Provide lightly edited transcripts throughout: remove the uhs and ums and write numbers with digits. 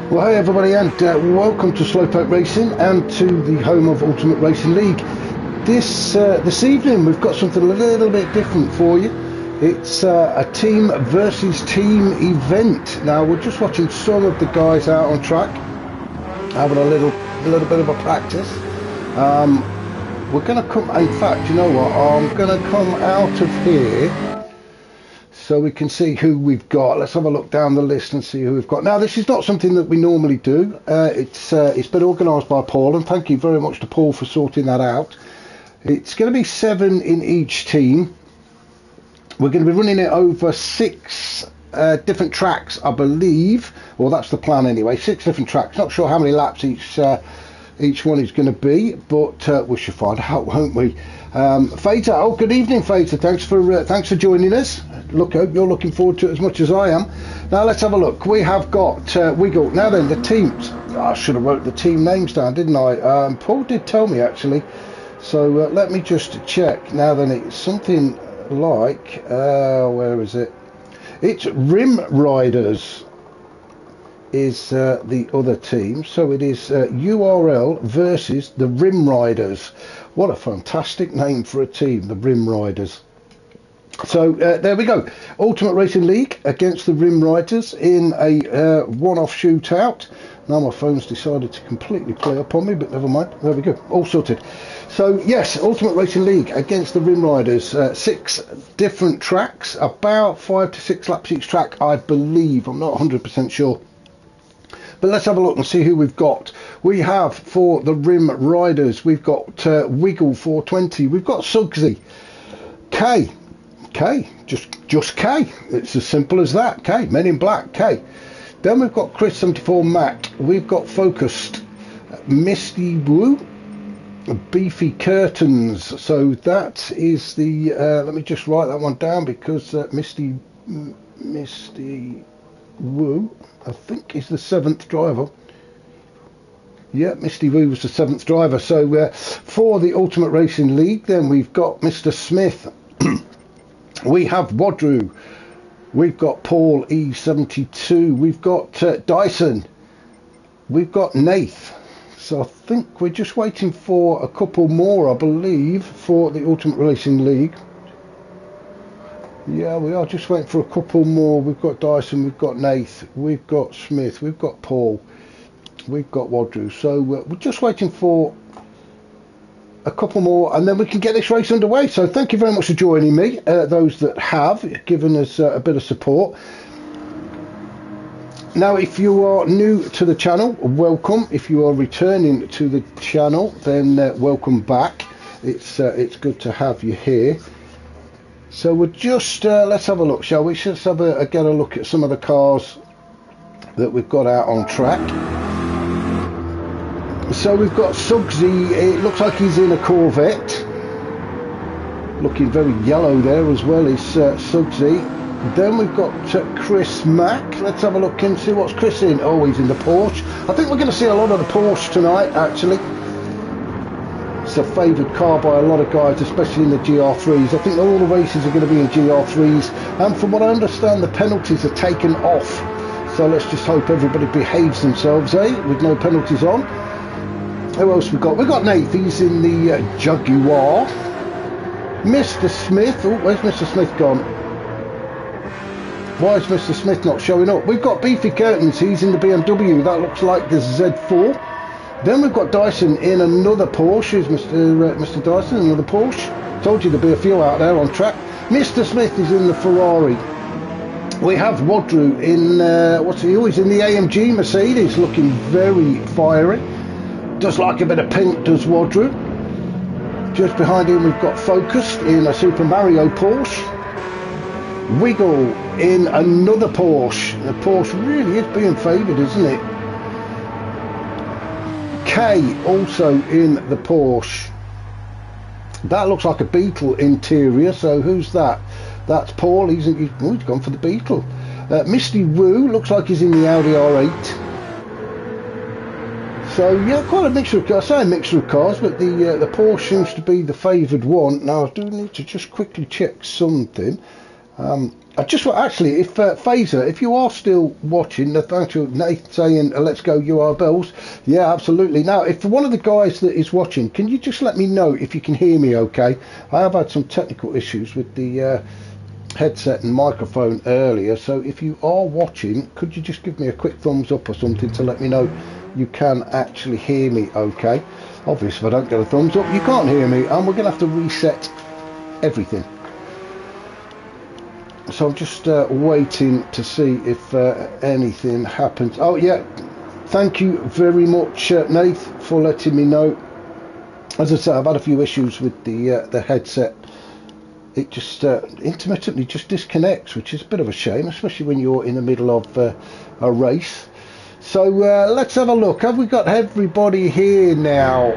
Well, hey everybody, and welcome to Slowpoke Racing and to the home of Ultimate Racing League. This evening we've got something a little bit different for you. It's a team versus team event. Now we're just watching some of the guys out on track, having a little bit of a practice. We're going to come. In fact, you know what? I'm going to come out of here so we can see who we've got. Let's have a look down the list and see who we've got. Now, this is not something that we normally do. It's been organised by Paul, and thank you very much to Paul for sorting that out. It's going to be 7 in each team. We're going to be running it over 6 different tracks, I believe. Well, that's the plan anyway. 6 different tracks. Not sure how many laps each one is going to be, but we should find out, won't we? Fader, oh, good evening, Fader. Thanks for joining us. Hope you're looking forward to it as much as I am. Now let's have a look. We have got Wiggle. Now then, the teams. I should have wrote the team names down, didn't I? Paul did tell me actually. So let me just check. Now then, it's something like where is it? It's Rim Riders is the other team. So it is URL versus the Rim Riders. What a fantastic name for a team, the Rim Riders. So there we go. Ultimate Racing League against the Rim Riders in a one-off shootout. Now my phone's decided to completely play up on me, but never mind. There we go. All sorted. So yes, Ultimate Racing League against the Rim Riders. 6 different tracks, about 5 to 6 laps each track, I believe. I'm not 100% sure. But let's have a look and see who we've got. We have for the Rim Riders, we've got Wiggle 420. We've got Suggsy. K, just K. It's as simple as that. K, Men in Black, K. Then we've got Chris 74 Mac. We've got Focused, Misty Woo, Beefy Curtains. So that is the. Let me just write that one down because Misty Woo, I think, is the 7th driver. Yeah, Misty Woo was the 7th driver. So for the Ultimate Racing League, then we've got Mr. Smith. We have Wadru. We've got Paul E72. We've got Dyson. We've got Nath. So I think we're just waiting for a couple more, I believe, for the Ultimate Racing League. Yeah, we are just waiting for a couple more. We've got Dyson, we've got Nath, we've got Smith, we've got Paul, we've got Wadru. So we're just waiting for a couple more, and then we can get this race underway. So thank you very much for joining me, those that have given us a bit of support. Now, if you are new to the channel, welcome. If you are returning to the channel, then welcome back. It's good to have you here. So we're just let's have a look, shall we? Let's have get a look at some of the cars that we've got out on track. So we've got Suggsy. It looks like he's in a Corvette, looking very yellow there as well. Is Suggsy. Then we've got Chris Mack. Let's have a look and see what's Chris in. Oh, he's in the Porsche. I think we're going to see a lot of the Porsche tonight, actually. It's a favoured car by a lot of guys, especially in the GR3s. I think all the races are going to be in GR3s. And from what I understand, the penalties are taken off. So let's just hope everybody behaves themselves, with no penalties on. Who else we got? We've got Nate. He's in the Jaguar. Mr. Smith. Oh, where's Mr. Smith gone? Why is Mr. Smith not showing up? We've got Beefy Curtains. He's in the BMW. That looks like the Z4. Then we've got Dyson in another Porsche. Here's Mr. Dyson, another Porsche. Told you there'd be a few out there on track. Mr. Smith is in the Ferrari. We have Wadru in, what's he? Oh, he's in the AMG Mercedes, looking very fiery. Does like a bit of pink, does Wadru. Just behind him we've got Focused in a Super Mario Porsche. Wiggle in another Porsche. The Porsche really is being favoured, isn't it? K also in the Porsche. That looks like a Beetle interior. So who's that? That's Paul. He's gone for the Beetle. Misty Woo looks like he's in the Audi R8. So yeah, quite a mixture of cars. I say a mixture of cars, but the Porsche seems to be the favoured one. Now I do need to just quickly check something. I just want, actually, if Phaser, if you are still watching, thank you, Nathan saying, let's go, you are bells. Yeah, absolutely. Now, if one of the guys that is watching, can you just let me know if you can hear me okay? I have had some technical issues with the headset and microphone earlier, so if you are watching, could you just give me a quick thumbs up or something to let me know you can actually hear me okay? Obviously, if I don't get a thumbs up, you can't hear me, and we're going to have to reset everything. So I'm just waiting to see if anything happens. Oh yeah, thank you very much, Nath, for letting me know. As I said, I've had a few issues with the headset. It just intermittently just disconnects, which is a bit of a shame, especially when you're in the middle of a race. So let's have a look. Have we got everybody here now?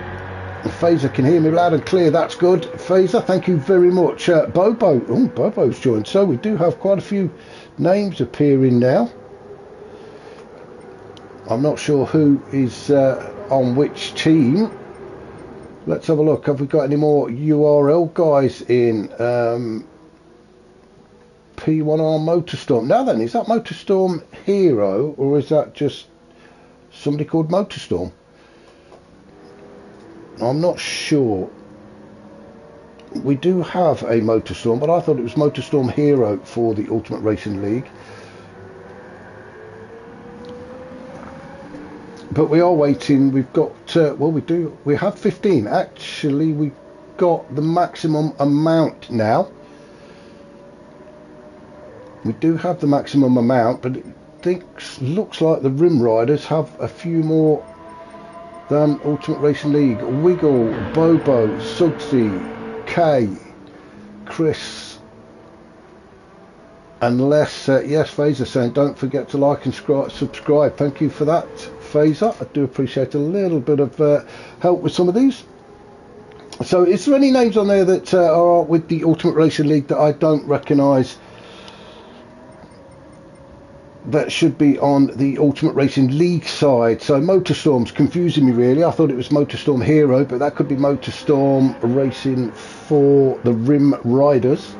Phaser can hear me loud and clear, that's good. Phaser, thank you very much. Bobo, oh, Bobo's joined. So we do have quite a few names appearing now. I'm not sure who is on which team. Let's have a look. Have we got any more URL guys in? P1R Motorstorm. Now then, is that Motorstorm Hero, or is that just somebody called Motorstorm? I'm not sure. We do have a Motorstorm, but I thought it was Motorstorm Hero for the Ultimate Racing League. But we are waiting. We've got, well, we have 15. Actually, we've got the maximum amount now. We do have the maximum amount, but it looks like the Rim Riders have a few more than Ultimate Racing League. Wiggle, Bobo, Sugsy, Kay, Chris, unless yes, Phaser saying don't forget to like and subscribe. Thank you for that, Phaser. I do appreciate a little bit of help with some of these. So is there any names on there that are with the Ultimate Racing League that I don't recognise that should be on the Ultimate Racing League side? So Motorstorm's confusing me really. I thought it was Motorstorm Hero, but that could be Motorstorm Racing for the Rim Riders.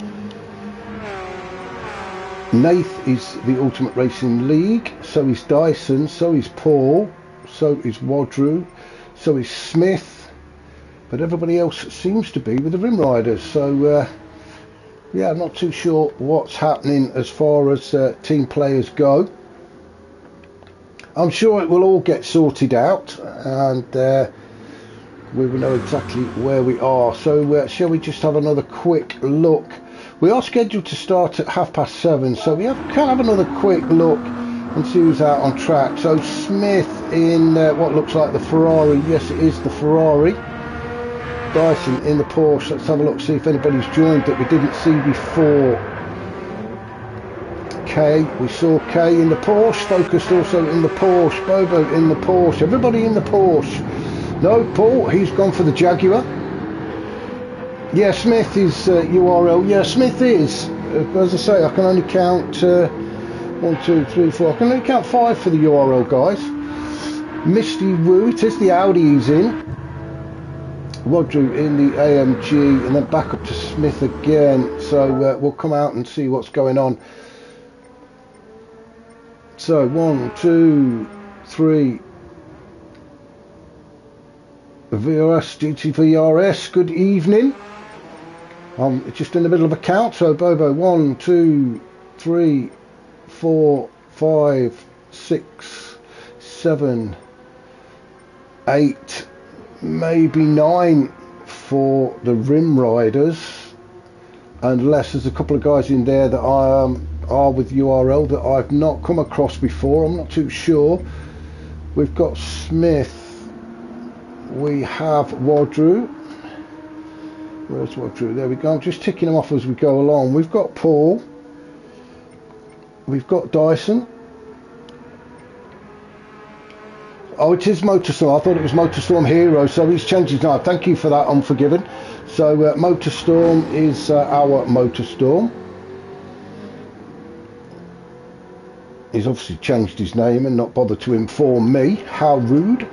Nath is the Ultimate Racing League, so is Dyson, so is Paul, so is Wadru, so is Smith, but everybody else seems to be with the Rim Riders. So yeah, I'm not too sure what's happening as far as team players go. I'm sure it will all get sorted out, and we will know exactly where we are. So shall we just have another quick look? We are scheduled to start at 7:30, so we can have another quick look and see who's out on track. So Smith in what looks like the Ferrari. Yes, it is the Ferrari. Dyson in the Porsche. Let's have a look, see if anybody's joined that we didn't see before. Kay, we saw Kay in the Porsche. Focused also in the Porsche. Bobo in the Porsche. Everybody in the Porsche. No, Paul, he's gone for the Jaguar. Yeah, Smith is URL. Yeah, Smith is. As I say, I can only count 1, 2, 3, 4. I can only count 5 for the URL guys. Misty Woo, it is the Audi he's in. Rodru in the AMG, and then back up to Smith again. So we'll come out and see what's going on. So 1, 2, 3. VRS, GT good evening. I'm just in the middle of a count. So Bobo, 1, 2, 3, 4, 5, 6, 7, 8, maybe 9 for the Rim Riders, unless there's a couple of guys in there that are with URL that I've not come across before. I'm not too sure. We've got Smith, we have Wadru. Where's Wadru? There we go. I'm just ticking them off as we go along. We've got Paul, we've got Dyson. Oh, it is Motorstorm. I thought it was Motorstorm Hero, so he's changed his name. Thank you for that, Unforgiven. So Motorstorm is our Motorstorm. He's obviously changed his name and not bothered to inform me. How rude.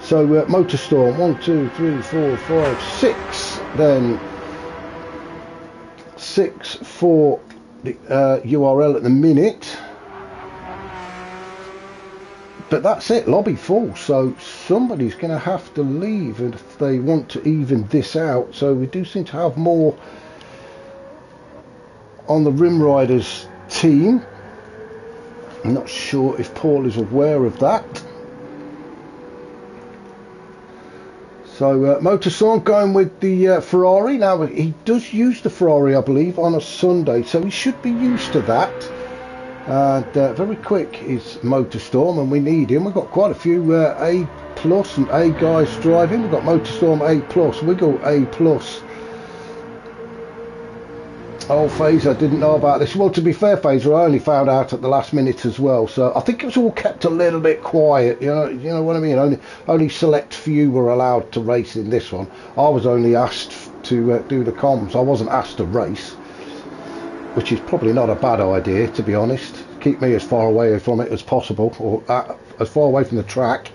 So Motorstorm, 1, 2, 3, 4, 5, 6. Then 6 for the URL at the minute. But that's it, lobby full, so somebody's going to have to leave if they want to even this out. So we do seem to have more on the Rim Riders team. I'm not sure if Paul is aware of that. So Motorstorm going with the Ferrari. Now he does use the Ferrari, I believe, on a Sunday, so he should be used to that. And very quick is Motorstorm, and we need him. We've got quite a few A plus and A guys driving. We've got Motorstorm A plus, Wiggle A plus. Oh, Phaser, didn't know about this. Well, to be fair, Phaser, I only found out at the last minute as well. So I think it was all kept a little bit quiet. You know what I mean? Only select few were allowed to race in this one. I was only asked to do the comms. I wasn't asked to race, which is probably not a bad idea, to be honest. Keep me as far away from it as possible, or as far away from the track.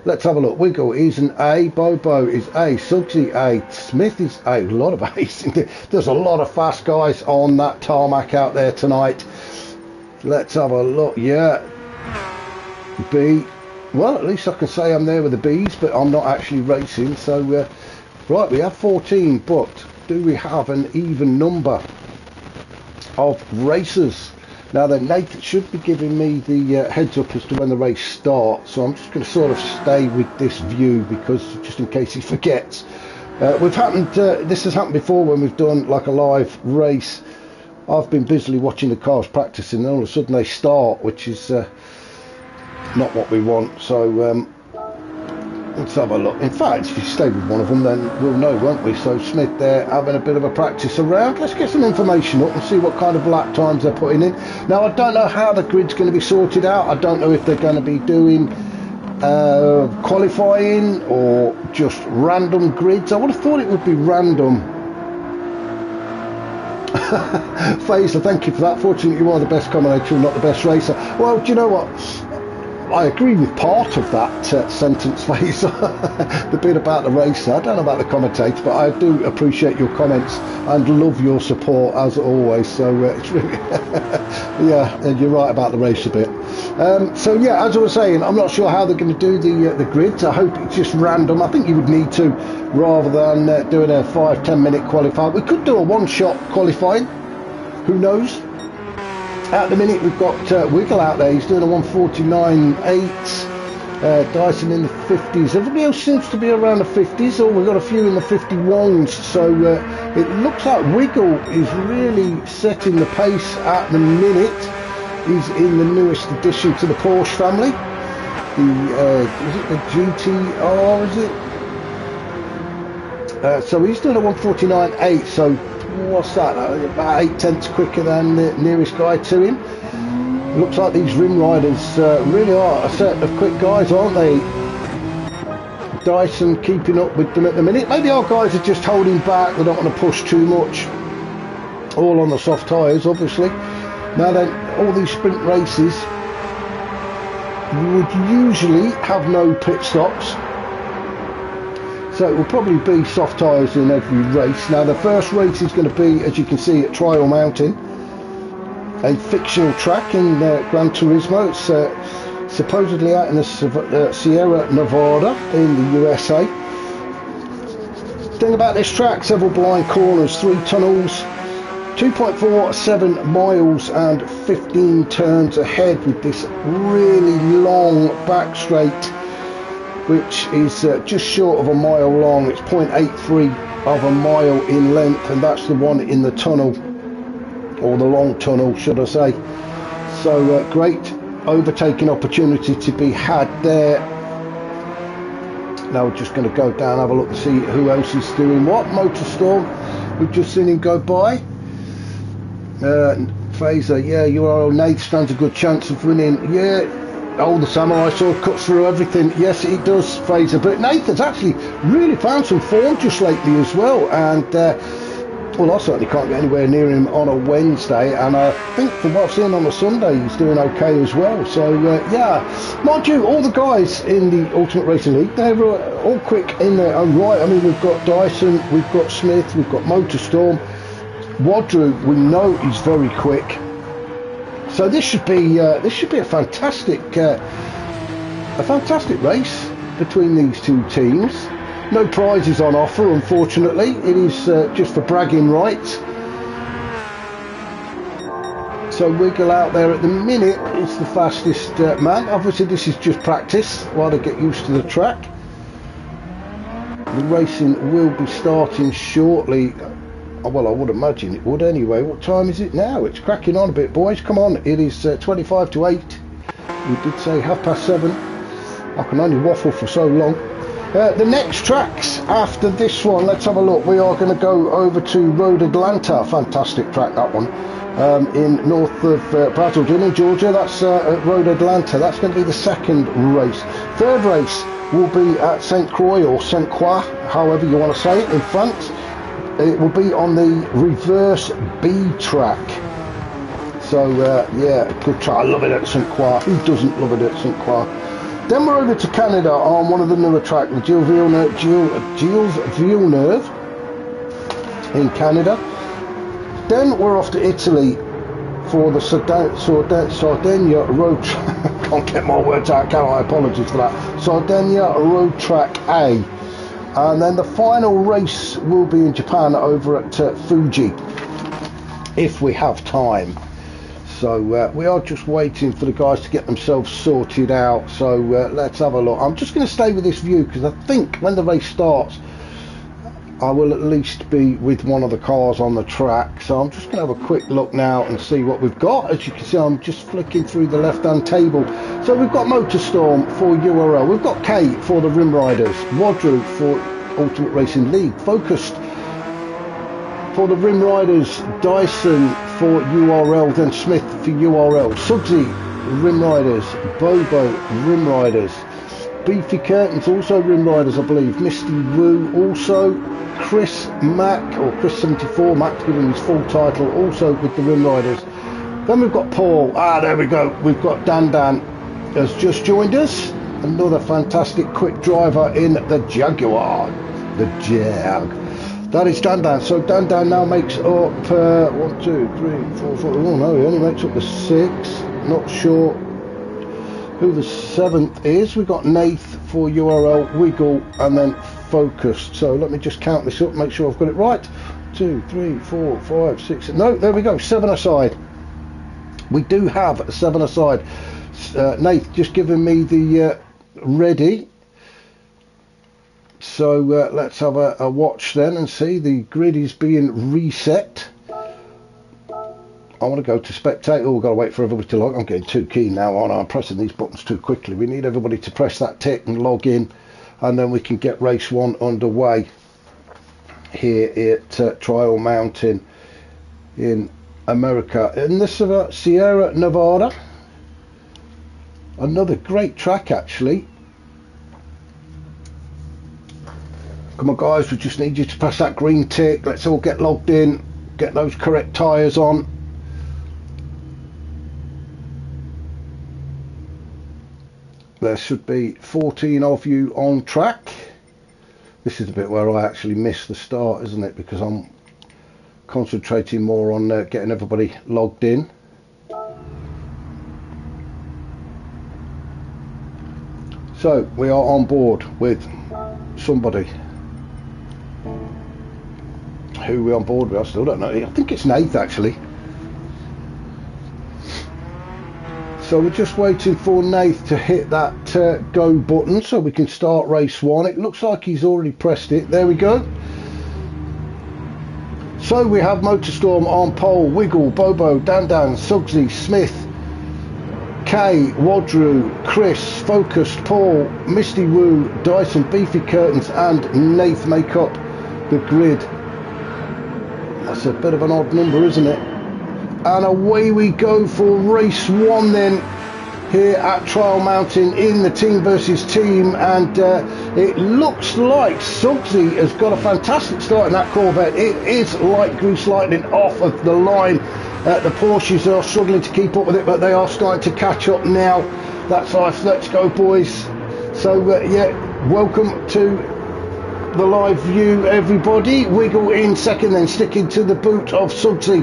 Let's have a look. Wiggle is an A, Bobo is A, Suggsy A, Smith is A. A lot of A's. There's a lot of fast guys on that tarmac out there tonight. Let's have a look. Yeah, B. Well, at least I can say I'm there with the B's, but I'm not actually racing. So, right, we have 14, but do we have an even number of racers? Now then, Nathan should be giving me the heads up as to when the race starts, so I'm just going to sort of stay with this view, because just in case he forgets. This has happened before when we've done like a live race. I've been busily watching the cars practicing, and all of a sudden they start, which is not what we want. So let's have a look. In fact, if you stay with one of them, then we'll know, won't we? So Smith there having a bit of a practice around. Let's get some information up and see what kind of lap times they're putting in. Now, I don't know how the grid's going to be sorted out. I don't know if they're going to be doing qualifying or just random grids. I would have thought it would be random. Faisal, thank you for that. Fortunately, you are the best commentator and not the best racer. Well, do you know what? I agree with part of that sentence, Faisal. The bit about the racer. I don't know about the commentator, but I do appreciate your comments and love your support as always. So it's really yeah, and you're right about the race a bit. So yeah, as I was saying, I'm not sure how they're going to do the grids. I hope it's just random. I think you would need to, rather than doing a 5-10 minute qualifying. We could do a one-shot qualifying. Who knows? At the minute we've got Wiggle out there. He's doing a 1:49.8. Dyson in the 50s. Everybody else seems to be around the 50s, or we've got a few in the 51s. So it looks like Wiggle is really setting the pace at the minute. He's in the newest addition to the Porsche family. Is it the GTR? Is it? So he's doing a 1:49.8. So what's that? About 8 tenths quicker than the nearest guy to him. Looks like these Rim Riders really are a set of quick guys, aren't they? Dyson keeping up with them at the minute. Maybe our guys are just holding back. They don't want to push too much. All on the soft tyres, obviously. Now then, all these sprint races, you would usually have no pit stops. So it will probably be soft tyres in every race. Now the first race is going to be, as you can see, at Trial Mountain, a fictional track in Gran Turismo. It's supposedly out in the Sierra Nevada in the USA. Thing about this track, several blind corners, 3 tunnels, 2.47 miles and 15 turns ahead, with this really long back straight, which is just short of a mile long. It's 0.83 of a mile in length, and that's the one in the tunnel, or the long tunnel should I say. So great overtaking opportunity to be had there. Now we're just going to go down, have a look and see who else is doing what. Motorstorm, we've just seen him go by. Phaser, yeah, Nate stands a good chance of winning. Yeah. Oh, the Samurai Sword cuts through everything. Yes, it does, Fraser. But Nathan's actually really found some form just lately as well. And, well, I certainly can't get anywhere near him on a Wednesday. And I think from what I've seen on a Sunday, he's doing okay as well. So, yeah. Mind you, all the guys in the Ultimate Racing League, they're all quick in their own right. I mean, we've got Dyson, we've got Smith, we've got Motorstorm. Wadru, we know he's very quick. So this should be a fantastic race between these two teams. No prizes on offer, unfortunately. It is just for bragging rights. So Wiggle out there at the minute is the fastest man. Obviously this is just practice while they get used to the track. The racing will be starting shortly. Well, I would imagine it would anyway. What time is it now? It's cracking on a bit, boys. Come on, it is 25 to 8. We did say 7:30. I can only waffle for so long. The next tracks after this one, let's have a look. We are going to go over to Road Atlanta. Fantastic track, that one. In north of Braselton in Georgia. That's Road Atlanta. That's going to be the second race. Third race will be at St. Croix or St. Croix, however you want to say it, in France. It will be on the reverse B track. So yeah, good track. I love it at St. Croix. Who doesn't love it at St. Croix? Then we're over to Canada on one of the newer tracks, the Gilles Villeneuve in Canada. Then we're off to Italy for the Sardinia Road Track. I can't get my words out, can I? Apologies for that. Sardinia Road Track A. And then the final race will be in Japan over at Fuji, if we have time. So we are just waiting for the guys to get themselves sorted out. So let's have a look. I'm just going to stay with this view because I think when the race starts, I will at least be with one of the cars on the track. So I'm just going to have a quick look now and see what we've got. As you can see, I'm just flicking through the left-hand table. So we've got Motorstorm for URL. We've got K for the Rim Riders. Wadru for Ultimate Racing League. Focused for the Rim Riders. Dyson for URL. Then Smith for URL. Sugsy Rim Riders. Bobo Rim Riders. Beefy Curtains also Rim Riders, I believe. Misty Woo also. Chris Mack, or Chris 74, Mack's giving his full title, also with the Rim Riders. Then we've got Paul. There we go. We've got Dan has just joined us. Another fantastic quick driver in the Jaguar. The Jag. That is Dan. So Dan now makes up 1, 2, 3, 4, 5. Oh no, he only makes up the 6. Not sure who the 7th is. We've got Nath for URL, Wiggle, and then Focused. So let me just count this up, make sure I've got it right. 2, 3, 4, 5, 6. No, there we go. 7 aside. We do have 7 aside. Nath just giving me the ready. So let's have a watch then and see. The grid is being reset. I want to go to spectate. Oh, we've got to wait for everybody to log. I'm getting too keen now, aren't I? I'm pressing these buttons too quickly. We need everybody to press that tick and log in, and then we can get race 1 underway here at Trial Mountain in America. In the Sierra Nevada. Another great track, actually. Come on, guys. We just need you to press that green tick. Let's all get logged in. Get those correct tyres on. There should be 14 of you on track. This is the bit where I actually miss the start, isn't it? Because I'm concentrating more on getting everybody logged in. So we are on board with somebody. Who are we on board with? I still don't know. I think it's Nath, actually. So we're just waiting for Nath to hit that go button so we can start race 1. It looks like he's already pressed it. There we go. So we have Motorstorm on pole, Wiggle, Bobo, Dan, Sugsy, Smith, Kay, Wadru, Chris, Focused, Paul, Misty Woo, Dyson, Beefy Curtains and Nath make up the grid. That's a bit of an odd number, isn't it? And away we go for race 1 then, here at Trial Mountain in the team versus team. And it looks like Sugsy has got a fantastic start in that Corvette. It is like grease lightning off of the line. The Porsches are struggling to keep up with it, but they are starting to catch up now. That's life. Let's go, boys. So yeah, welcome to the live view, everybody. Wiggle in second, then sticking to the boot of Sudsy.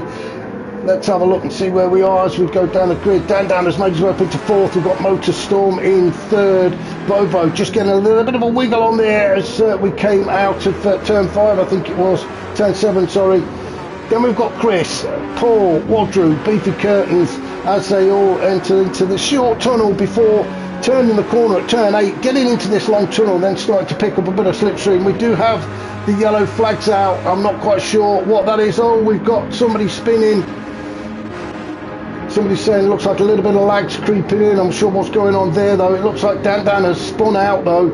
Let's have a look and see where we are as we go down the grid. Dan has made his way up into fourth. We've got Motor Storm in third. Bobo just getting a little bit of a wiggle on there as we came out of turn 5, I think it was. Turn 7, sorry. Then we've got Chris, Paul, Wadru, Beefy Curtains as they all enter into the short tunnel before turning the corner at turn 8, getting into this long tunnel, then starting to pick up a bit of slipstream. We do have the yellow flags out. I'm not quite sure what that is. Oh, we've got somebody spinning. Somebody's saying it looks like a little bit of lags creeping in. I'm sure what's going on there, though. It looks like Dan has spun out, though.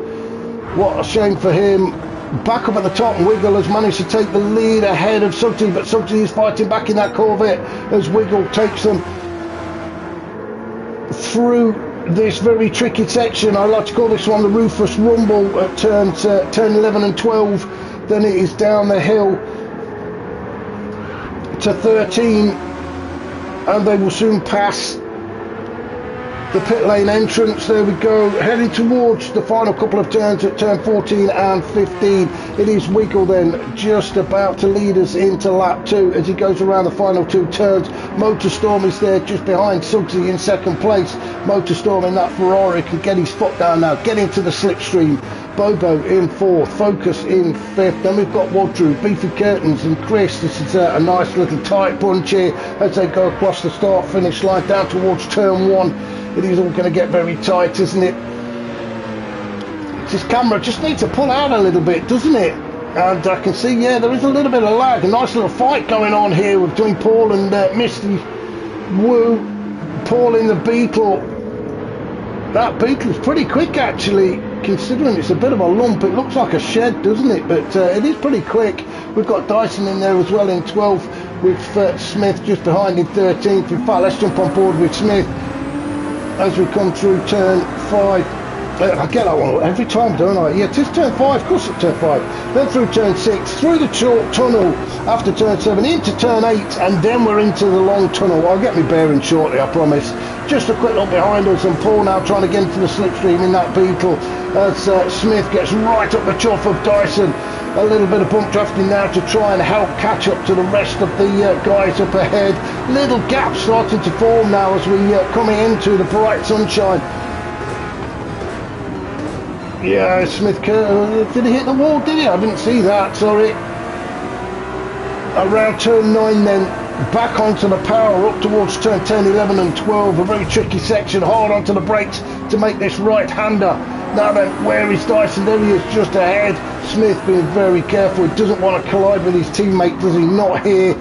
What a shame for him. Back up at the top, and Wiggle has managed to take the lead ahead of Sudsy, but Sudsy is fighting back in that Corvette as Wiggle takes them through this very tricky section. I like to call this one the Rufus Rumble at turns 10, 11 and 12. Then it is down the hill to 13, and they will soon pass the pit lane entrance. There we go, heading towards the final couple of turns at turn 14 and 15. It is Wiggle then just about to lead us into lap 2 as he goes around the final 2 turns. Motor Storm is there just behind Sudsy in second place. Motor Storm in that Ferrari can get his foot down now, get into the slipstream. Bobo in fourth, Focus in fifth. Then we've got Wadru, Beefy Curtains and Chris. This is a nice little tight bunch here as they go across the start finish line down towards turn 1. It is all going to get very tight, isn't it? This camera just needs to pull out a little bit, doesn't it? And I can see, yeah, there is a little bit of lag. A nice little fight going on here between Paul and Misty Woo. Paul in the Beetle. That Beetle is pretty quick, actually, considering it's a bit of a lump. It looks like a shed, doesn't it? But it is pretty quick. We've got Dyson in there as well in 12th, with Smith just behind in 13th. In fact, let's jump on board with Smith as we come through turn 5. I get that one every time, don't I? Yeah, it is turn 5, of course it's turn 5. Then through turn 6, through the short tunnel after turn 7, into turn 8, and then we're into the long tunnel. I'll get me bearing shortly, I promise. Just a quick look behind us, and Paul now trying to get into the slipstream in that Beetle as Smith gets right up the chuff of Dyson. A little bit of bump drafting now to try and help catch up to the rest of the guys up ahead. Little gaps starting to form now as we coming into the bright sunshine. Yeah, Smith, did he hit the wall, did he? I didn't see that, sorry. Around turn 9 then, back onto the power, up towards turn 10, 11 and 12. A very tricky section, hard onto the brakes to make this right-hander. Now then, where is Dyson? There he is, just ahead. Smith being very careful. He doesn't want to collide with his teammate, does he? Not here.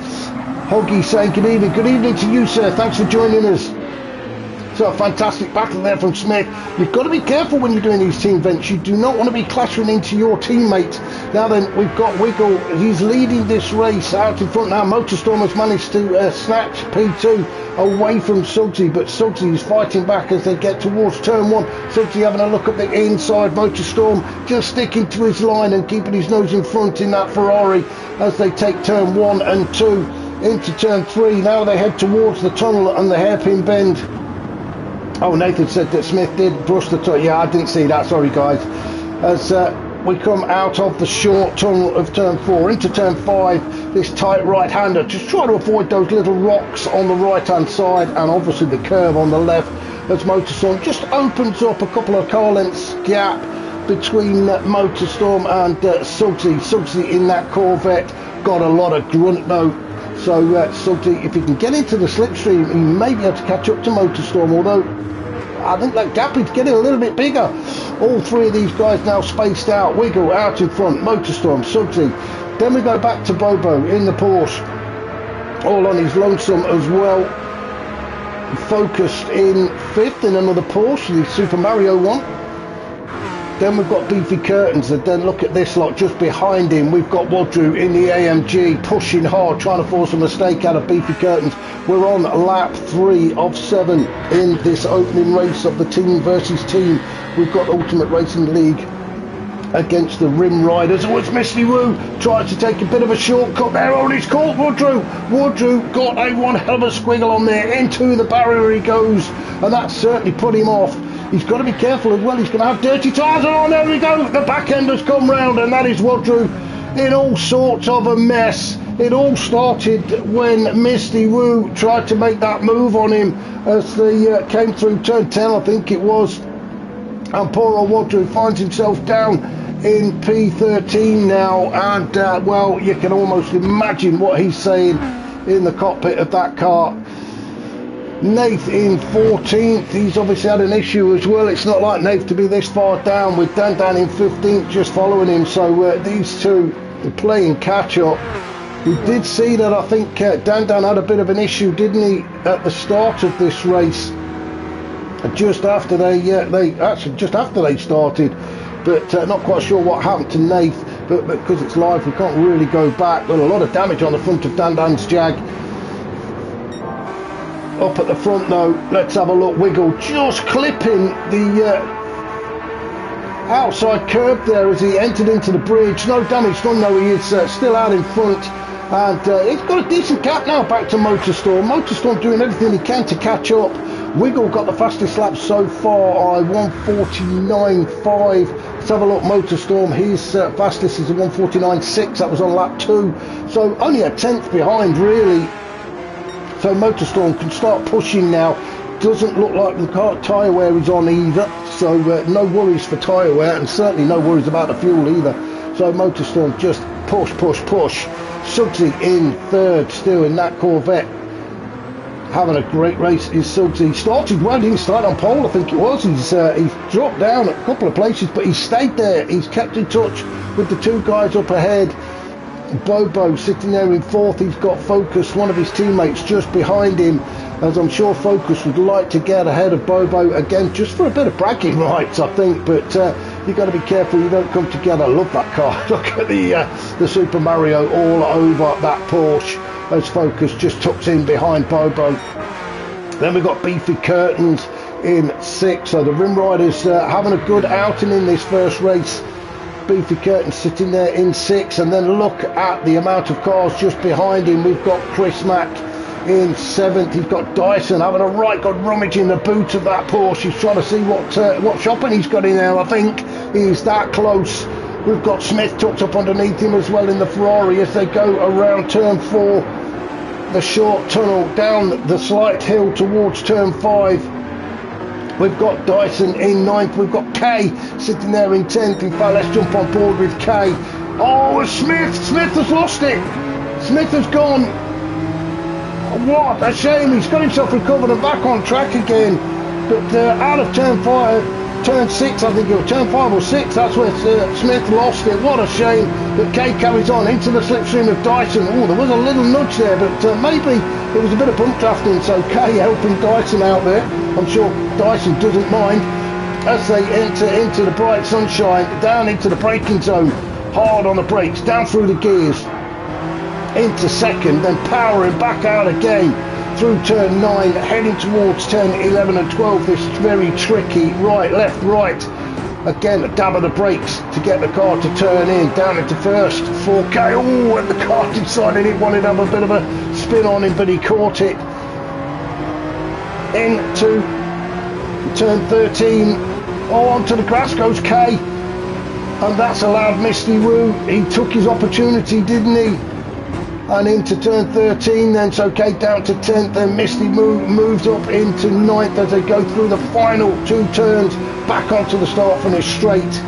Hoggy saying good evening. Good evening to you, sir. Thanks for joining us. So a fantastic battle there from Smith. You've got to be careful when you're doing these team events. You do not want to be clattering into your teammates. Now then, we've got Wiggle. He's leading this race out in front now. Motorstorm has managed to snatch P2 away from Sudsy, but Sudsy is fighting back as they get towards turn 1. Sudsy having a look at the inside. Motorstorm just sticking to his line and keeping his nose in front in that Ferrari as they take turn 1 and 2 into turn 3. Now they head towards the tunnel and the hairpin bend. Oh, Nathan said that Smith did brush the tunnel. Yeah, I didn't see that. Sorry, guys. As we come out of the short tunnel of turn 4 into turn 5, this tight right-hander. Just try to avoid those little rocks on the right-hand side and obviously the curve on the left as Motorstorm just opens up a couple of car lengths gap between Motorstorm and Sudsy. Sudsy in that Corvette got a lot of grunt though. So Sudsy, if he can get into the slipstream, he may be able to catch up to Motorstorm, although I think that gap is getting a little bit bigger. All three of these guys now spaced out. Wiggle out in front, Motorstorm, Sudsy. Then we go back to Bobo in the Porsche, all on his lonesome as well. Focused in 5th in another Porsche, the Super Mario one. Then we've got Beefy Curtains, and then look at this lot just behind him. We've got Wadru in the AMG pushing hard, trying to force a mistake out of Beefy Curtains. We're on lap 3 of 7 in this opening race of the team versus team. We've got Ultimate Racing League against the Rim Riders. Oh, it's Misty Woo tries to take a bit of a shortcut there. Oh, he's caught Wadru. Wadru got a one hell of a squiggle on there. Into the barrier he goes, and that certainly put him off. He's got to be careful as well. He's going to have dirty tyres on. There we go. The back end has come round, and that is Wadru in all sorts of a mess. It all started when Misty Woo tried to make that move on him as they came through turn 10, I think it was. And poor old Wadru finds himself down in P13 now, and well, you can almost imagine what he's saying in the cockpit of that car. Nath in 14th, he's obviously had an issue as well. It's not like Nath to be this far down, with Dan Dan in 15th just following him, so these two are playing catch up. We did see that, I think Dan Dan had a bit of an issue, didn't he, at the start of this race, just after they started, but not quite sure what happened to Nath. But because it's live, we can't really go back. But a lot of damage on the front of Dan Dan's Jag. Up at the front though, let's have a look. Wiggle just clipping the outside curb there as he entered into the bridge. No damage done though, he is still out in front. And he's got a decent gap now back to Motorstorm. Motorstorm doing everything he can to catch up. Wiggle got the fastest lap so far, 1:49.5. Let's have a look. Motorstorm, his fastest is a 1:49.6. That was on lap 2. So only a tenth behind really. So Motorstorm can start pushing now. Doesn't look like the car tyre wear is on either. So no worries for tyre wear, and certainly no worries about the fuel either. So Motorstorm just push. Suggsy in third, still in that Corvette. Having a great race is Suggsy. He started well, didn't start on pole, I think it was. He's dropped down a couple of places, but he stayed there. He's kept in touch with the two guys up ahead. Bobo sitting there in fourth. He's got Focus, one of his teammates, just behind him, as I'm sure Focus would like to get ahead of Bobo again, just for a bit of bragging rights, I think. But you've got to be careful you don't come together. I love that car. Look at the Super Mario all over that Porsche as Focus just tucks in behind Bobo. Then we've got Beefy Curtains in 6th. So the Rim Riders having a good outing in this first race. Beefy Curtains sitting there in 6th, and then look at the amount of cars just behind him. We've got Chris Mack in 7th. He's got Dyson having a right good rummage in the boot of that Porsche. He's trying to see what shopping he's got in there. I think he's that close. We've got Smith tucked up underneath him as well in the Ferrari as they go around turn 4, the short tunnel down the slight hill towards turn 5. We've got Dyson in 9th. We've got Kay sitting there in 10th. In fact, let's jump on board with Kay. Oh, Smith has lost it. Smith has gone. What a shame. He's got himself recovered and back on track again. But out of turn 6, I think it was turn 5 or 6, that's where Smith lost it. What a shame. But Kay carries on into the slipstream of Dyson. Oh, there was a little nudge there, but maybe it was a bit of bump drafting, so Kay helping Dyson out there. I'm sure Dyson doesn't mind as they enter into the bright sunshine, down into the braking zone, hard on the brakes, down through the gears, into second, then powering back out again through turn 9, heading towards 10, 11 and 12, this very tricky right, left, right. Again, a dab of the brakes to get the car to turn in, down into first, 4K, oh, and the car decided it wanted to have a bit of a spin on him, but he caught it. Into turn 13, oh, onto the grass goes Kay, and that's allowed Misty Woo. He took his opportunity, didn't he? And into turn 13 then, so Kay down to 10th, then Misty moves up into 9th as they go through the final 2 turns, back onto the start finish straight.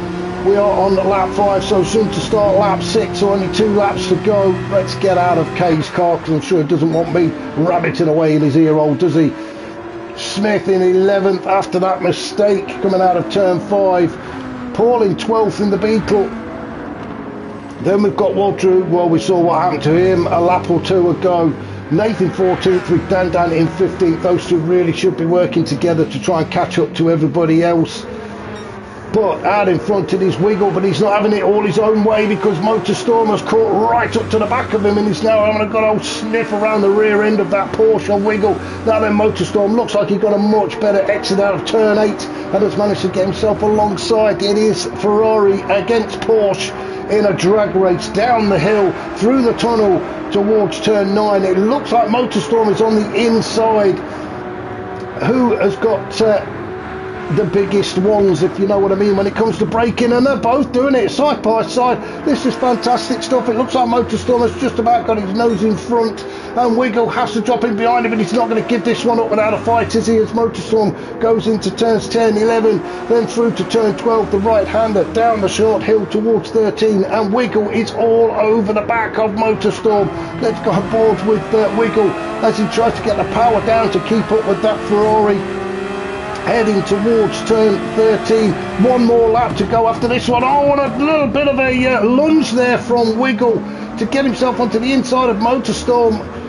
We are on lap 5, so soon to start lap 6, so only 2 laps to go. Let's get out of Kay's car, because I'm sure he doesn't want me rabbiting away in his ear hole, does he? Smith in 11th after that mistake coming out of turn 5. Paul in 12th in the Beetle. Then we've got Wadru. Well, we saw what happened to him a lap or 2 ago. Nathan 14th with Dan Dan in 15th. Those two really should be working together to try and catch up to everybody else. But out in front it is Wiggle, but he's not having it all his own way because Motorstorm has caught right up to the back of him and he's now having a good old sniff around the rear end of that Porsche on Wiggle. Now then, Motorstorm looks like he got a much better exit out of turn 8 and has managed to get himself alongside. It is Ferrari against Porsche in a drag race down the hill through the tunnel towards turn 9. It looks like Motorstorm is on the inside. Who has got the biggest ones, if you know what I mean, when it comes to braking, and they're both doing it side by side. This is fantastic stuff. It looks like Motorstorm has just about got his nose in front, and Wiggle has to drop in behind him, but he's not going to give this one up without a fight, is he? As Motorstorm goes into turns 10, 11, then through to turn 12, the right-hander down the short hill towards 13, and Wiggle is all over the back of Motorstorm. Let's go aboard with Wiggle as he tries to get the power down to keep up with that Ferrari. Heading towards turn 13, one more lap to go after this one. Oh, and a little bit of a lunge there from Wiggle to get himself onto the inside of Motorstorm.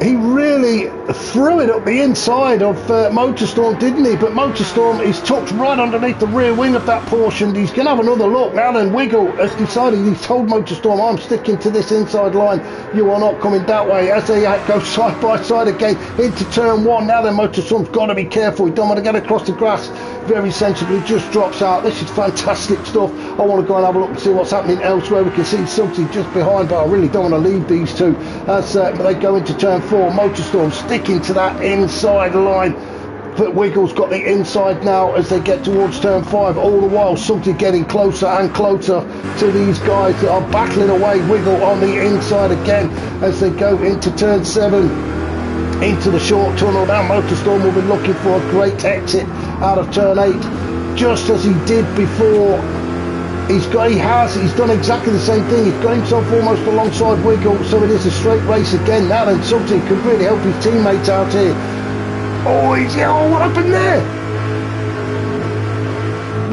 He really threw it up the inside of Motorstorm, didn't he? But Motorstorm is tucked right underneath the rear wing of that Porsche, and he's going to have another look. Now then, Wiggle has decided, he's told Motorstorm, I'm sticking to this inside line, you are not coming that way, as they go side by side again into turn 1. Now then, Motorstorm's got to be careful, he don't want to get across the grass. Very sensibly just drops out. This is fantastic stuff. I want to go and have a look and see what's happening elsewhere. We can see Suggsy just behind, but I really don't want to leave these two as they go into turn 4. Motorstorm sticking to that inside line, but Wiggle's got the inside now as they get towards turn 5. All the while Suggsy getting closer and closer to these guys that are battling away. Wiggle on the inside again as they go into turn 7. Into the short tunnel. Now Motorstorm will be looking for a great exit out of turn 8, just as he did before. He's done exactly the same thing. He's got himself almost alongside Wiggle, so it is a straight race again. Now then, Suggsy could really help his teammates out here. Oh, what happened there?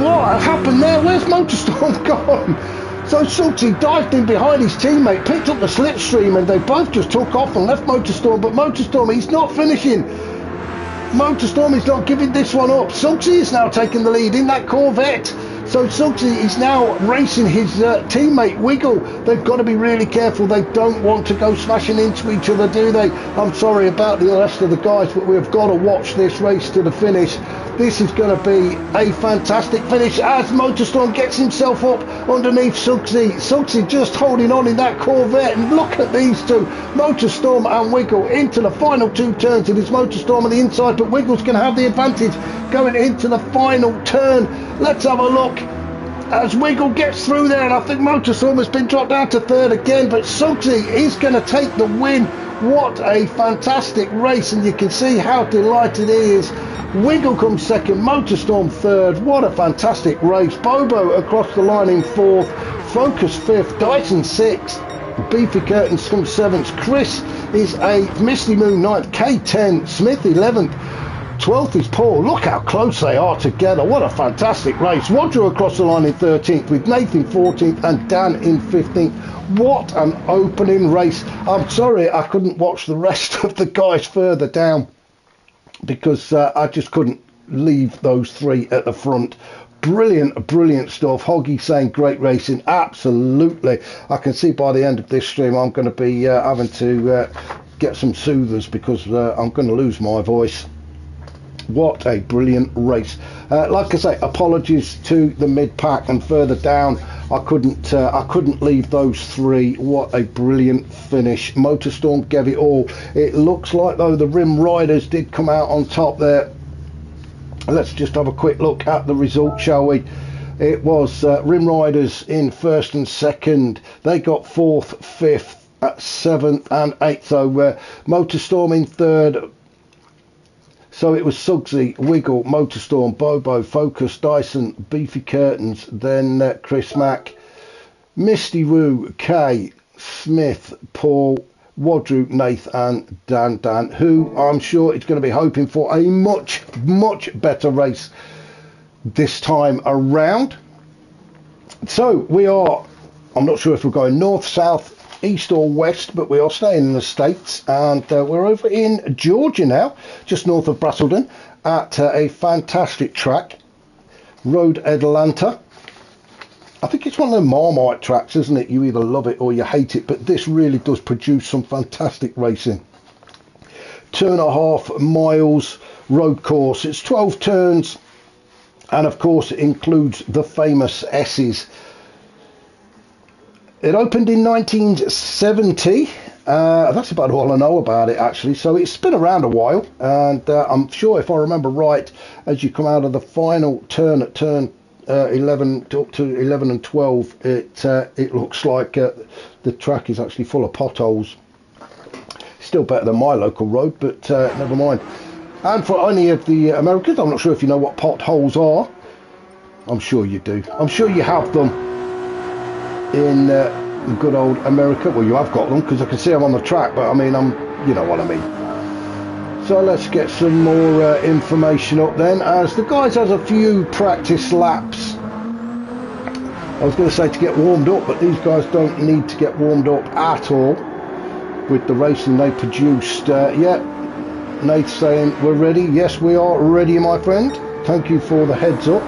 What happened there? Where's Motorstorm gone? So Suggsy dived in behind his teammate, picked up the slipstream, and they both just took off and left Motorstorm. But Motorstorm, he's not finishing. Motorstorm is not giving this one up. Suggsy is now taking the lead in that Corvette. So Suggsy is now racing his teammate Wiggle. They've got to be really careful. They don't want to go smashing into each other, do they? I'm sorry about the rest of the guys, but we've got to watch this race to the finish. This is going to be a fantastic finish as Motorstorm gets himself up underneath Suggsy. Suggsy just holding on in that Corvette, and look at these two, Motorstorm and Wiggle, into the final 2 turns. It is Motorstorm on the inside, but Wiggle's going to have the advantage going into the final turn. Let's have a look as Wiggle gets through there, and I think Motorstorm has been dropped down to 3rd again, but Suggsy is going to take the win. What a fantastic race, and you can see how delighted he is. Wiggle comes 2nd, Motorstorm 3rd. What a fantastic race. Bobo across the line in 4th, Focus 5th, Dyson 6th, Beefy Curtains comes 7th, Chris is 8th, Misty Moon 9th, K10, Smith 11th, 12th is Paul. Look how close they are together. What a fantastic race. Roger across the line in 13th with Nathan 14th and Dan in 15th. What an opening race. I'm sorry I couldn't watch the rest of the guys further down because I just couldn't leave those 3 at the front. Brilliant stuff. Hoggy saying great racing. Absolutely. I can see by the end of this stream I'm going to be having to get some soothers because I'm going to lose my voice. What a brilliant race. Like I say, apologies to the mid-pack and further down. I couldn't leave those 3. What a brilliant finish. Motorstorm gave it all. It looks like, though, the Rim Riders did come out on top there. Let's just have a quick look at the result, shall we? It was Rim Riders in 1st and 2nd. They got 4th, 5th, 7th and 8th. So Motorstorm in 3rd. So it was Suggsy, Wiggle, Motorstorm, Bobo, Focus, Dyson, Beefy Curtains, then Chris Mack, Misty Woo, Kay, Smith, Paul, Wadru, Nath and Dan, who I'm sure is going to be hoping for a much better race this time around. So we are, I'm not sure if we're going north, south, east or west, but we are staying in the States, and we're over in Georgia now, just north of Braselton, at a fantastic track, Road Atlanta. I think it's one of the Marmite tracks, isn't it? You either love it or you hate it, but this really does produce some fantastic racing. 2.5 miles road course. It's 12 turns, and of course it includes the famous S's. It opened in 1970 That's about all I know about it, actually. So it's been around a while, and I'm sure, if I remember right, as you come out of the final turn at turn 11 up to 11 and 12, it looks like the track is actually full of potholes. Still better than my local road, but never mind. And for any of the Americans, I'm not sure if you know what potholes are. I'm sure you do. I'm sure you have them in good old America. Well, you have got them, because I can see them on the track, but I mean, you know what I mean. So let's get some more information up then, as the guys has a few practice laps. I was going to say to get warmed up, but these guys don't need to get warmed up at all with the racing they produced. Yeah, Nate's saying we're ready. Yes, we are ready, my friend. Thank you for the heads up.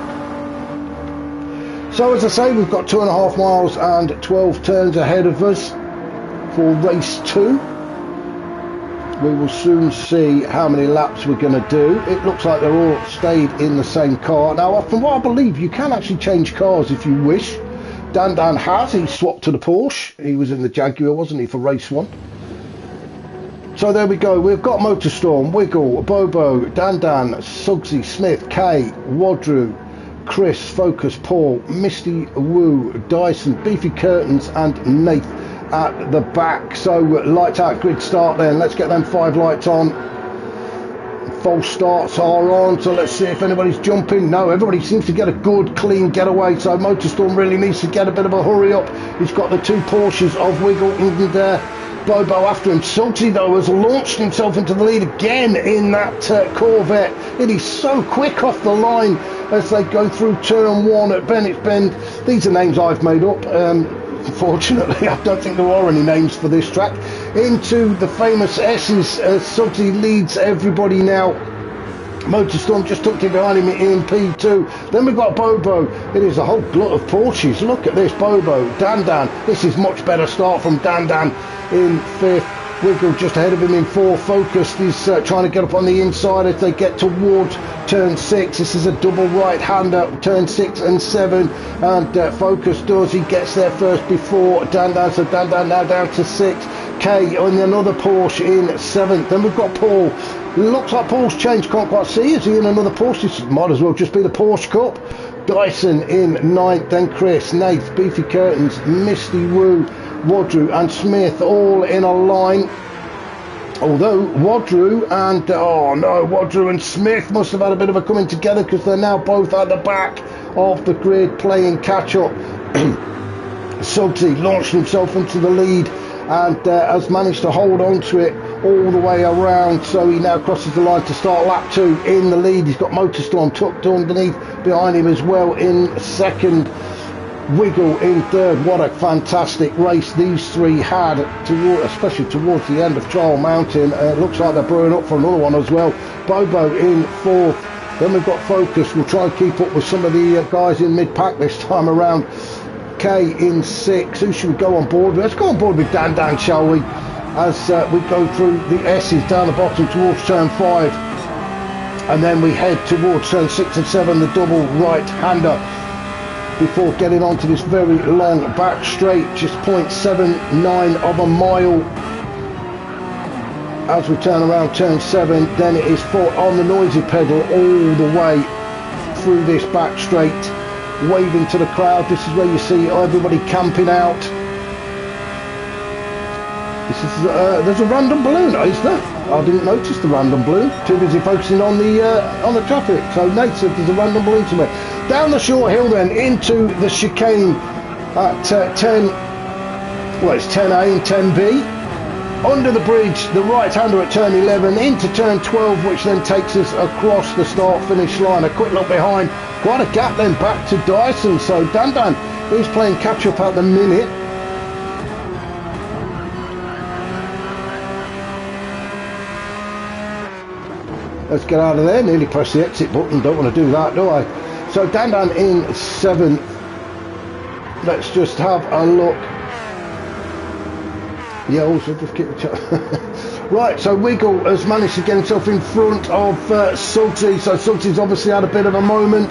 So as I say, we've got 2.5 miles and 12 turns ahead of us for race 2. We will soon see how many laps we're going to do. It looks like they're all stayed in the same car. Now, from what I believe, you can actually change cars if you wish. Dan has. He swapped to the Porsche. He was in the Jaguar, wasn't he, for race 1? So there we go. We've got Motorstorm, Wiggle, Bobo, Dan, Suggsy, Smith, Kay, Wadru, Chris, Focus, Paul, Misty Woo, Dyson, Beefy Curtains, and Nate at the back. So lights out, grid start then. Let's get them 5 lights on. False starts are on, so let's see if anybody's jumping. No, everybody seems to get a good clean getaway, so Motorstorm really needs to get a bit of a hurry up. He's got the 2 Porsches of Wiggle and Bobo after him. Suggsy, though, has launched himself into the lead again in that Corvette. It is so quick off the line as they go through turn 1 at Bennett's Bend. These are names I've made up. Unfortunately, I don't think there are any names for this track. Into the famous S's, Suggsy leads everybody now. Motorstorm just tucked in behind him in P2. Then we've got Bobo. It is a whole glut of Porsches. Look at this, Bobo. Dan. This is much better start from Dan in 5th. Wiggle just ahead of him in 4th. Focus is trying to get up on the inside as they get towards turn 6. This is a double right-hander, turn 6 and 7. And Focus does. He gets there first before Dan. So Dan now down to 6th. Kay on another Porsche in 7th. Then we've got Paul. Looks like Paul's changed, can't quite see. Is he in another Porsche? This might as well just be the Porsche Cup. Dyson in 9th, then Chris, Nate, Beefy Curtains, Misty Woo, Wadru and Smith all in a line. Although Wadru and Smith must have had a bit of a coming together, because they're now both at the back of the grid playing catch up. Suggsy launched himself into the lead and has managed to hold on to it all the way around, so he now crosses the line to start lap 2 in the lead. He's got Motorstorm tucked underneath behind him as well in 2nd. Wiggle in 3rd. What a fantastic race these 3 had, especially towards the end of Trial Mountain. Looks like they're brewing up for another one as well. Bobo in 4th. Then we've got Focus. We'll try and keep up with some of the guys in mid-pack this time around. Kay in 6. Who should we go on board with? Let's go on board with Dan, shall we? As we go through the S's down the bottom towards turn 5. And then we head towards turn 6 and 7, the double right-hander, before getting onto this very long back straight, just 0.79 of a mile. As we turn around turn 7, then it is foot on the noisy pedal all the way through this back straight, waving to the crowd. This is where you see everybody camping out. This is there's a random balloon, is there? I didn't notice the random balloon. Too busy focusing on the traffic. So Nate said there's a random balloon somewhere. Down the short hill then into the chicane at 10. Well, it's 10A and 10B. Under the bridge, the right-hander at turn 11 into turn 12, which then takes us across the start-finish line. A quick look behind, quite a gap then back to Dyson. So Dan is playing catch-up at the minute. Let's get out of there. Nearly press the exit button. Don't want to do that, do I? So Dan in 7th. Let's just have a look. Yeah, also just keep the chat. Right, so Wiggle has managed to get himself in front of Suggsy. So Suggsy's obviously had a bit of a moment.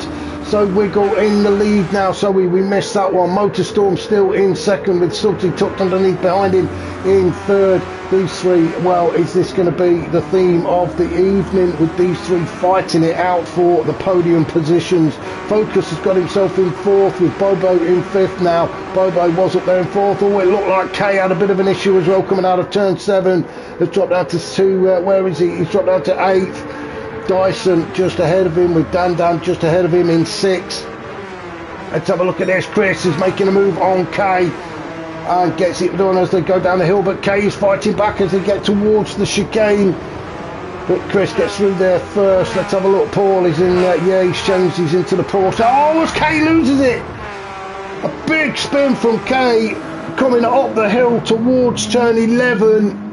So Wiggle in the lead now, so we missed that one. Motorstorm still in second with Suggsy tucked underneath behind him in third. These three, well, is this going to be the theme of the evening, with these three fighting it out for the podium positions? Focus has got himself in fourth with Bobo in fifth now. Bobo was up there in fourth. Oh, it looked like Kay had a bit of an issue as well coming out of turn 7. Has dropped down to 2, where is he? He's dropped down to 8th. Dyson just ahead of him with Dan just ahead of him in 6th. Let's have a look at this. Chris is making a move on Kay and gets it done as they go down the hill, but Kay is fighting back as they get towards the chicane, but Chris gets through there first. Let's have a look. Paul is in he's changed, he's into the Porsche. Oh, as Kay loses it, a big spin from Kay coming up the hill towards turn 11,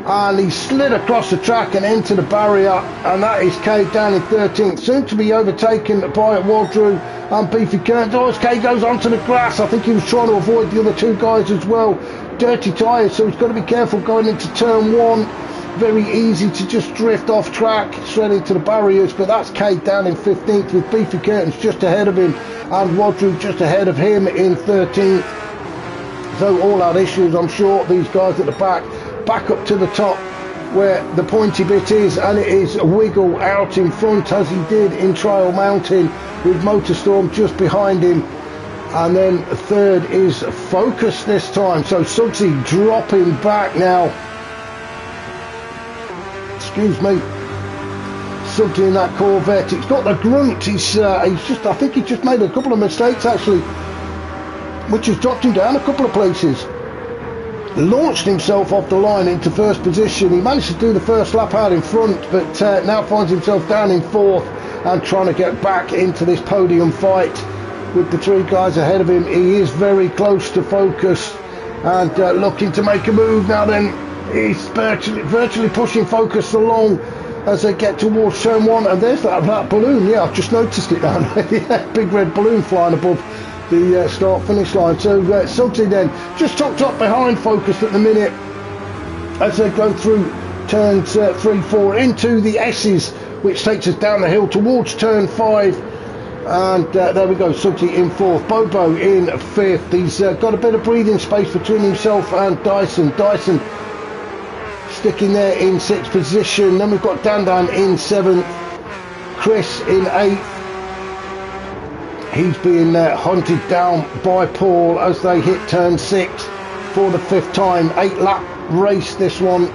and he slid across the track and into the barrier, and that is Kay down in 13th, soon to be overtaken by Wadru and Beefy Curtains. Oh, as Kay goes onto the grass, I think he was trying to avoid the other two guys as well. Dirty tyres, so he's got to be careful going into turn 1. Very easy to just drift off track straight into the barriers, but that's Kay down in 15th with Beefy Curtains just ahead of him and Wadru just ahead of him in 13th. So all our issues, I'm sure, these guys at the back up to the top where the pointy bit is, and it is Wiggle out in front as he did in Trail Mountain with Motorstorm just behind him, and then third is Focus this time. So Suggsy dropping back now, excuse me, Suggsy in that Corvette. It's got the grunt. He's just, I think he just made a couple of mistakes actually, which has dropped him down a couple of places. Launched himself off the line into first position. He managed to do the first lap out in front, but now finds himself down in fourth and trying to get back into this podium fight with the three guys ahead of him. He is very close to Focus and looking to make a move now. Then he's virtually pushing Focus along as they get towards turn 1, and there's that balloon. Yeah, I've just noticed it now. Yeah, big red balloon flying above the start finish line. So Suggsy then just tucked up behind Focus at the minute as they go through turns 3, 4 into the S's, which takes us down the hill towards turn 5, and there we go. Suggsy in 4th, Bobo in 5th. He's got a bit of breathing space between himself and Dyson sticking there in 6th position. Then we've got Dan in 7th, Chris in 8th. He's being hunted down by Paul as they hit turn 6 for the 5th time. 8-lap race this one,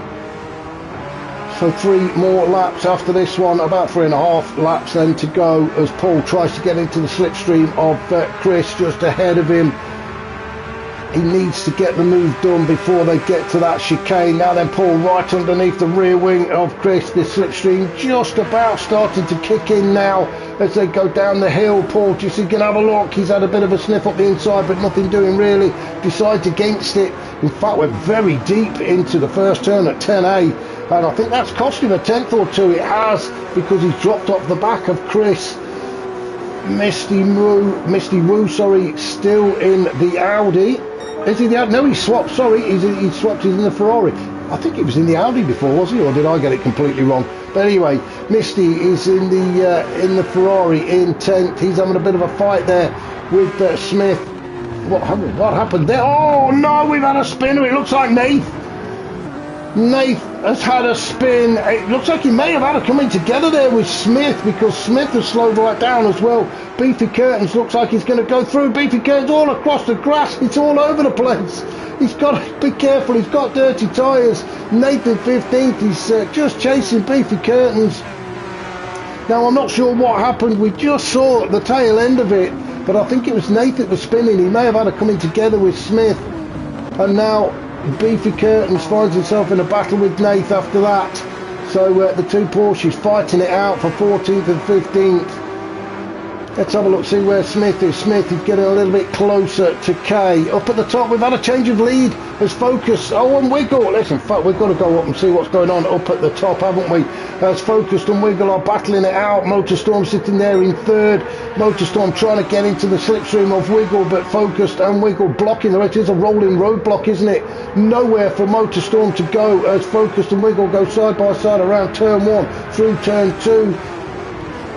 so 3 more laps after this one, about 3.5 laps then to go as Paul tries to get into the slipstream of Chris just ahead of him. He needs to get the move done before they get to that chicane. Now then, Paul right underneath the rear wing of Chris. The slipstream just about starting to kick in now as they go down the hill. Paul just, you can have a look, he's had a bit of a sniff up the inside but nothing doing really. Decides against it. In fact, we're very deep into the first turn at 10A, and I think that's cost him a tenth or two. It has, because he's dropped off the back of Chris. Misty Woo, still in the Audi. Is he the Audi? No, he swapped, sorry, he swapped, he's in the Ferrari. I think he was in the Audi before, was he, or did I get it completely wrong? But anyway, Misty is in the Ferrari in 10th. He's having a bit of a fight there with Smith. What happened there? Oh no, we've had a spinner. It looks like Nath has had a spin. It looks like he may have had a coming together there with Smith, because Smith has slowed right down as well. Beefy Curtains looks like he's going to go through. Beefy Curtains all across the grass. It's all over the place. He's got to be careful. He's got dirty tyres. Nathan 15th. He's just chasing Beefy Curtains. Now, I'm not sure what happened. We just saw the tail end of it, but I think it was Nathan that was spinning. He may have had a coming together with Smith. And now Beefy Curtains finds himself in a battle with Nath after that. So the two Porsches fighting it out for 14th and 15th. Let's have a look, see where Smith is. Smith is getting a little bit closer to Kay. Up at the top, we've had a change of lead as Focus. Oh, and Wiggle. Listen, we've got to go up and see what's going on up at the top, haven't we? As Focus and Wiggle are battling it out. Motorstorm sitting there in 3rd. Motorstorm trying to get into the slipstream of Wiggle, but Focus and Wiggle blocking the way. It is a rolling roadblock, isn't it? Nowhere for Motorstorm to go as Focus and Wiggle go side by side around turn 1 through turn 2.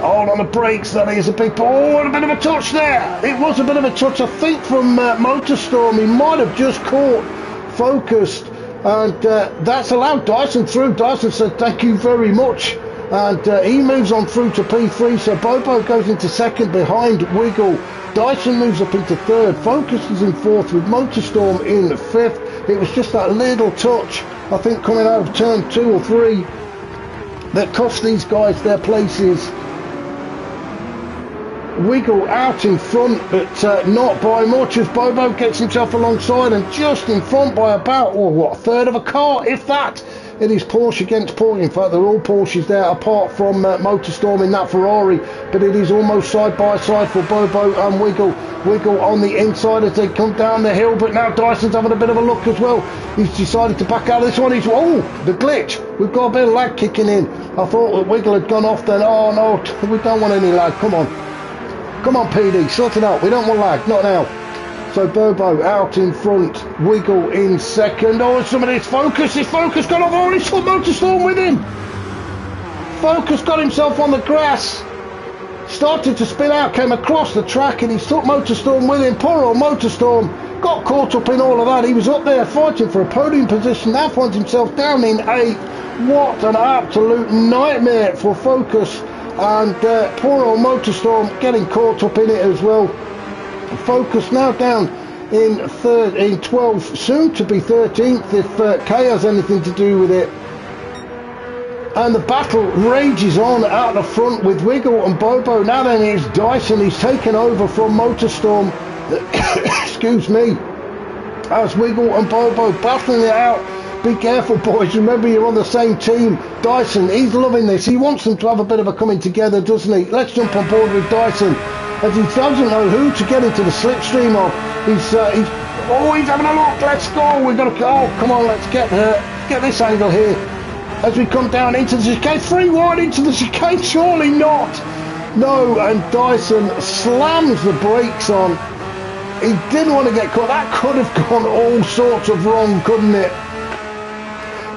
Hold on the brakes, that is a big... Oh, and a bit of a touch there. It was a bit of a touch, I think, from Motorstorm. He might have just caught Focused, and that's allowed Dyson through. Dyson said, thank you very much. And he moves on through to P3, so Bobo goes into second behind Wiggle. Dyson moves up into third. Focus is in fourth with Motorstorm in fifth. It was just that little touch, I think, coming out of turn 2 or 3 that cost these guys their places. Wiggle out in front, but not by much, as Bobo gets himself alongside and just in front by about, a third of a car, if that. It is Porsche against Porsche. In fact, they're all Porsches there, apart from Motorstorm in that Ferrari, but it is almost side by side for Bobo and Wiggle. Wiggle on the inside as they come down the hill, but now Dyson's having a bit of a look as well. He's decided to back out of this one. The glitch. We've got a bit of lag kicking in. I thought that Wiggle had gone off then. Oh no, we don't want any lag. Come on, PD, sort it out. We don't want lag, not now. So Bobo out in front, Wiggle in second. Oh, somebody's Focus. His Focus got off. Oh, he's got Motorstorm with him. Focus got himself on the grass. Started to spin out, came across the track, and he took Motorstorm with him. Poor old Motorstorm got caught up in all of that. He was up there fighting for a podium position. Now finds himself down in 8th. What an absolute nightmare for Focus. And poor old Motorstorm getting caught up in it as well. Focus now down in 12th, soon to be 13th if Kay has anything to do with it. And the battle rages on out the front with Wiggle and Bobo. Now then it's Dyson. He's taken over from Motorstorm. Excuse me. As Wiggle and Bobo battling it out. Be careful, boys. Remember, you're on the same team. Dyson, he's loving this. He wants them to have a bit of a coming together, doesn't he? Let's jump on board with Dyson, as he doesn't know who to get into the slipstream of. He's having a look. Let's go. We've got to go. Oh, come on, let's get this angle here. As we come down into the chicane, 3 wide into the chicane. Surely not. No, and Dyson slams the brakes on. He didn't want to get caught. That could have gone all sorts of wrong, couldn't it?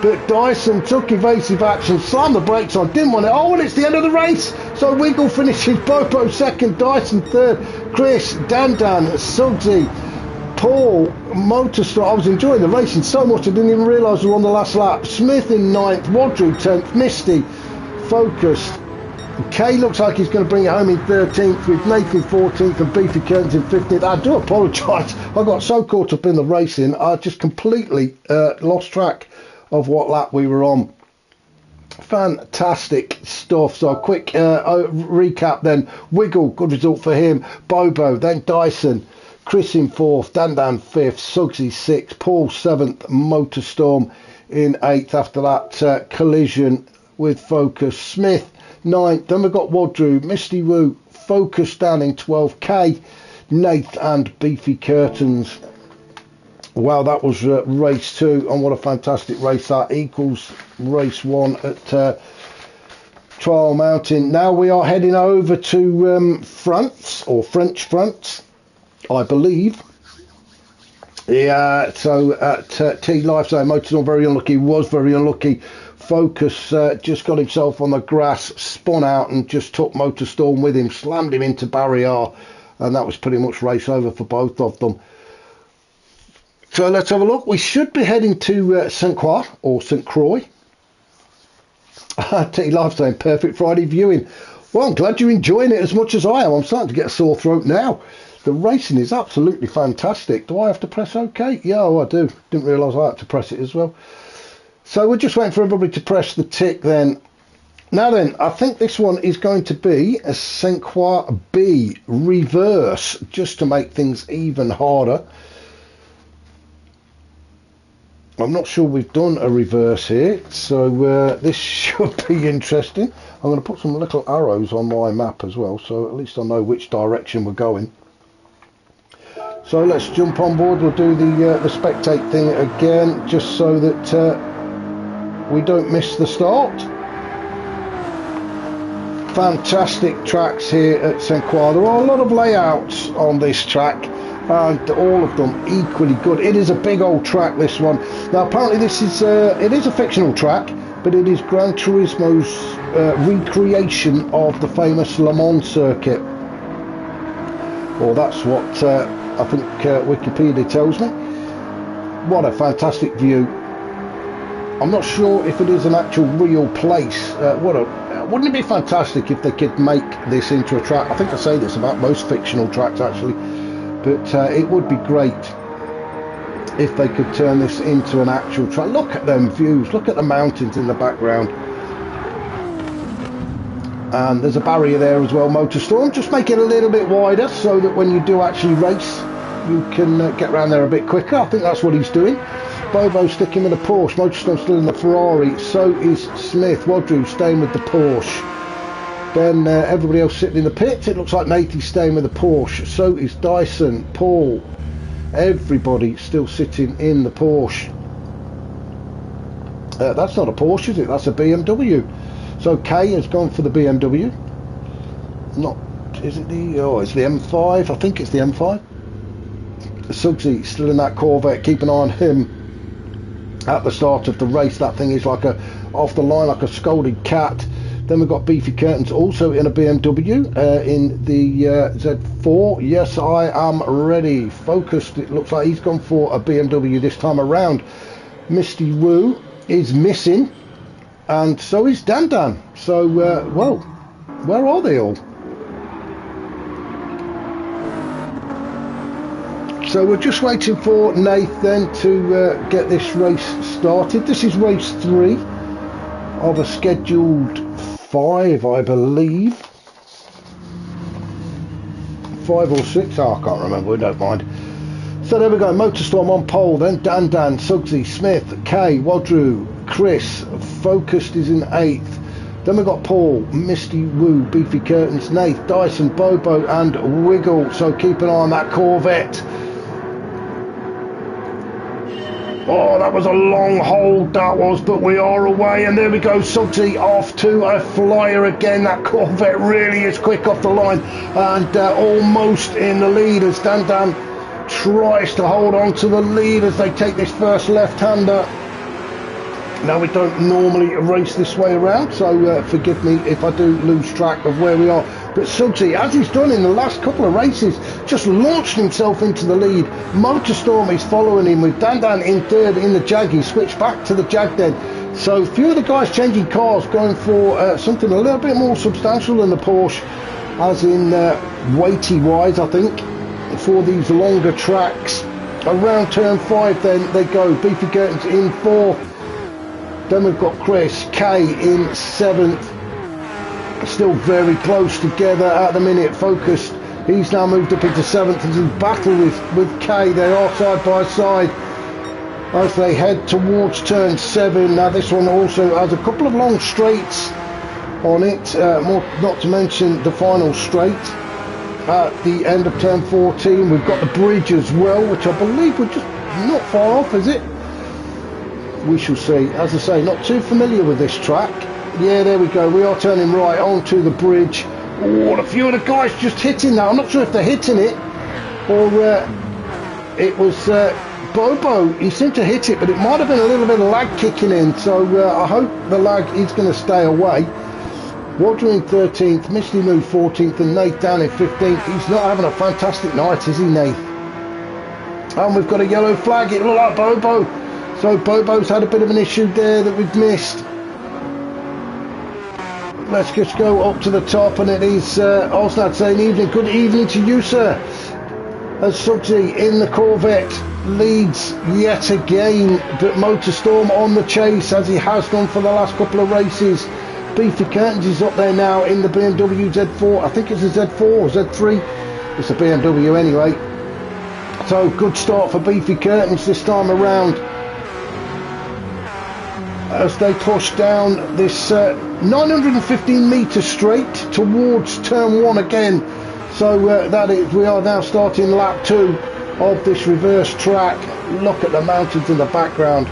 But Dyson took evasive action, slammed the brakes on, didn't want it. Oh, and it's the end of the race. So Wiggle finishes, Bobo second, Dyson third, Chris, Dandan, Suggsy, Paul, Motorstorm. I was enjoying the racing so much I didn't even realise we were on the last lap. Smith in 9th, Wadru 10th, Misty, Focused. Kay looks like he's going to bring it home in 13th, with Nathan 14th and Beefy Curtains in 15th. I do apologise. I got so caught up in the racing, I just completely lost track of what lap we were on. Fantastic stuff. So quick recap then. Wiggle, good result for him. Bobo, then Dyson, Chris in 4th, Dandan 5th, Suggsy 6th, Paul 7th, Motorstorm in 8th after that collision with Focus. Smith 9th, then we've got Wadru, Misty Woo, Focus down in 12th, K, Nath and Beefy Curtains. Wow, that was race 2, and what a fantastic race that equals race 1 at Trial Mountain. Now we are heading over to France, or French France, I believe. Yeah, so at T Lifestyle, Motorstorm very unlucky, was very unlucky. Focus just got himself on the grass, spun out and just took Motorstorm with him, slammed him into barrier, and that was pretty much race over for both of them. So let's have a look. We should be heading to St. Croix or St. Croix. T Lifestyle, perfect Friday viewing. Well, I'm glad you're enjoying it as much as I am. I'm starting to get a sore throat now. The racing is absolutely fantastic. Do I have to press OK? Yeah, I do. Didn't realise I had to press it as well. So we're just waiting for everybody to press the tick then. Now then, I think this one is going to be a St. Croix B reverse, just to make things even harder. I'm not sure we've done a reverse here, so this should be interesting. I'm going to put some little arrows on my map as well, so at least I know which direction we're going. So let's jump on board. We'll do the spectate thing again, just so that we don't miss the start. Fantastic tracks here at St. Croix. There are a lot of layouts on this track, and all of them equally good. It is a big old track, this one. Now apparently this is it is a fictional track, but it is Gran Turismo's recreation of the famous Le Mans circuit. Well, that's what I think Wikipedia tells me. What a fantastic view. I'm not sure if it is an actual real place. Wouldn't it be fantastic if they could make this into a track? I think I say this about most fictional tracks actually, but it would be great if they could turn this into an actual track. Look at them views, look at the mountains in the background. And there's a barrier there as well, MotorStorm. Just make it a little bit wider so that when you do actually race, you can get around there a bit quicker. I think that's what he's doing. Bobo sticking with the Porsche, MotorStorm still in the Ferrari, so is Smith. Wadru staying with the Porsche. Then everybody else sitting in the pits. It looks like Nathan's staying with the Porsche, so is Dyson, Paul. Everybody still sitting in the Porsche. That's not a Porsche, is it? That's a BMW. So Kay has gone for the BMW. Not, is it the, oh, it's the M5. I think it's the M5. Suggsy still in that Corvette. Keep an eye on him at the start of the race. That thing is like a, off the line like a scolded cat. Then we've got Beefy Curtains also in a BMW in the Z4. Yes, I am ready. Focused. It looks like he's gone for a BMW this time around. Misty Woo is missing. And so is Dan Dan. So, well, where are they all? So we're just waiting for Nathan to get this race started. This is race 3 of a scheduled 5, I believe. 5 or 6, oh, I can't remember, we don't mind. So there we go, MotorStorm on pole, then Dan Dan, Suggsy, Smith, Kay, Wadru, Chris, Focused is in 8th. Then we've got Paul, Misty Woo, Beefy Curtains, Nath, Dyson, Bobo and Wiggle. So keep an eye on that Corvette. Oh, that was a long hold, that was, but we are away, and there we go, Suggsy off to a flyer again. That Corvette really is quick off the line, and almost in the lead as Dan Dan tries to hold on to the lead as they take this first left-hander. Now, we don't normally race this way around, so forgive me if I do lose track of where we are. But Suggsy, as he's done in the last couple of races, just launched himself into the lead. MotorStorm is following him with Dan Dan in 3rd in the Jag. He switched back to the Jag then. So a few of the guys changing cars, going for something a little bit more substantial than the Porsche, as in weighty-wise, I think, for these longer tracks. Around turn 5 then they go. Beefy Curtains in 4th. Then we've got Chris, Kay in 7th. Still very close together at the minute. Focused, he's now moved up into 7th as in battle with Kay. They are side by side as they head towards turn 7. Now this one also has a couple of long straights on it, not to mention the final straight at the end of turn 14. We've got the bridge as well, which I believe we're just not far off, is it? We shall see. As I say, not too familiar with this track. Yeah, there we go. We are turning right onto the bridge. Oh, a few of the guys just hitting that. I'm not sure if they're hitting it or it was Bobo. He seemed to hit it, but it might have been a little bit of lag kicking in. So I hope the lag is going to stay away. Wadru in 13th, Misty Moo 14th, and Nath down in 15th. He's not having a fantastic night, is he, Nath? And we've got a yellow flag. It looked like Bobo. So Bobo's had a bit of an issue there that we've missed. Let's just go up to the top, and it is Osnad saying evening. Good evening to you, sir. As Suggsy in the Corvette leads yet again, but MotorStorm on the chase as he has done for the last couple of races. Beefy Curtains is up there now in the BMW Z4. I think it's a Z4 or Z3. It's a BMW anyway. So good start for Beefy Curtains this time around, as they push down this 915 metre straight towards turn 1 again. So that is, we are now starting lap 2 of this reverse track. Look at the mountains in the background.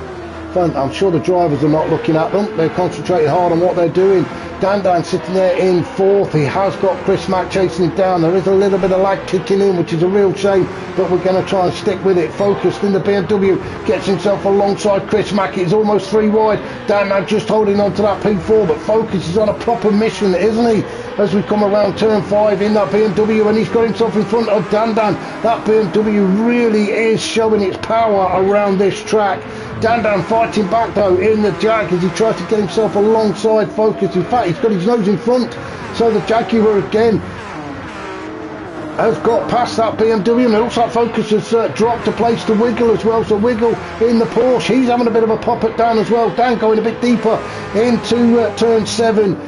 I'm sure the drivers are not looking at them. They're concentrating hard on what they're doing. Dan sitting there in fourth. He has got Chris Mack chasing him down. There is a little bit of lag kicking in, which is a real shame, but we're going to try and stick with it. Focused in the BMW, gets himself alongside Chris Mack. It's almost 3 wide. Dan just holding on to that P4, but Focus is on a proper mission, isn't he? As we come around turn 5 in that BMW, and he's got himself in front of Dan. That BMW really is showing its power around this track. Dan fighting back though in the Jag as he tries to get himself alongside Focus. In fact, he's got his nose in front, so the Jaguar again has got past that BMW, and it looks like Focus has dropped a place to Wiggle as well. So Wiggle in the Porsche, he's having a bit of a pop at Dan as well. Dan going a bit deeper into turn 7.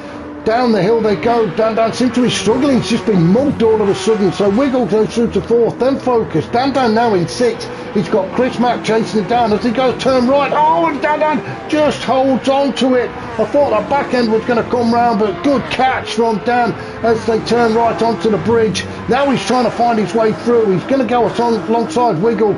Down the hill they go. Dan seems to be struggling. He's just been mugged all of a sudden. So Wiggle goes through to 4th, then Focus. Dan now in 6th. He's got Chris Mack chasing him down as he goes turn right. Oh, and Dan just holds on to it. I thought the back end was going to come round, but good catch from Dan as they turn right onto the bridge. Now he's trying to find his way through. He's going to go alongside Wiggle,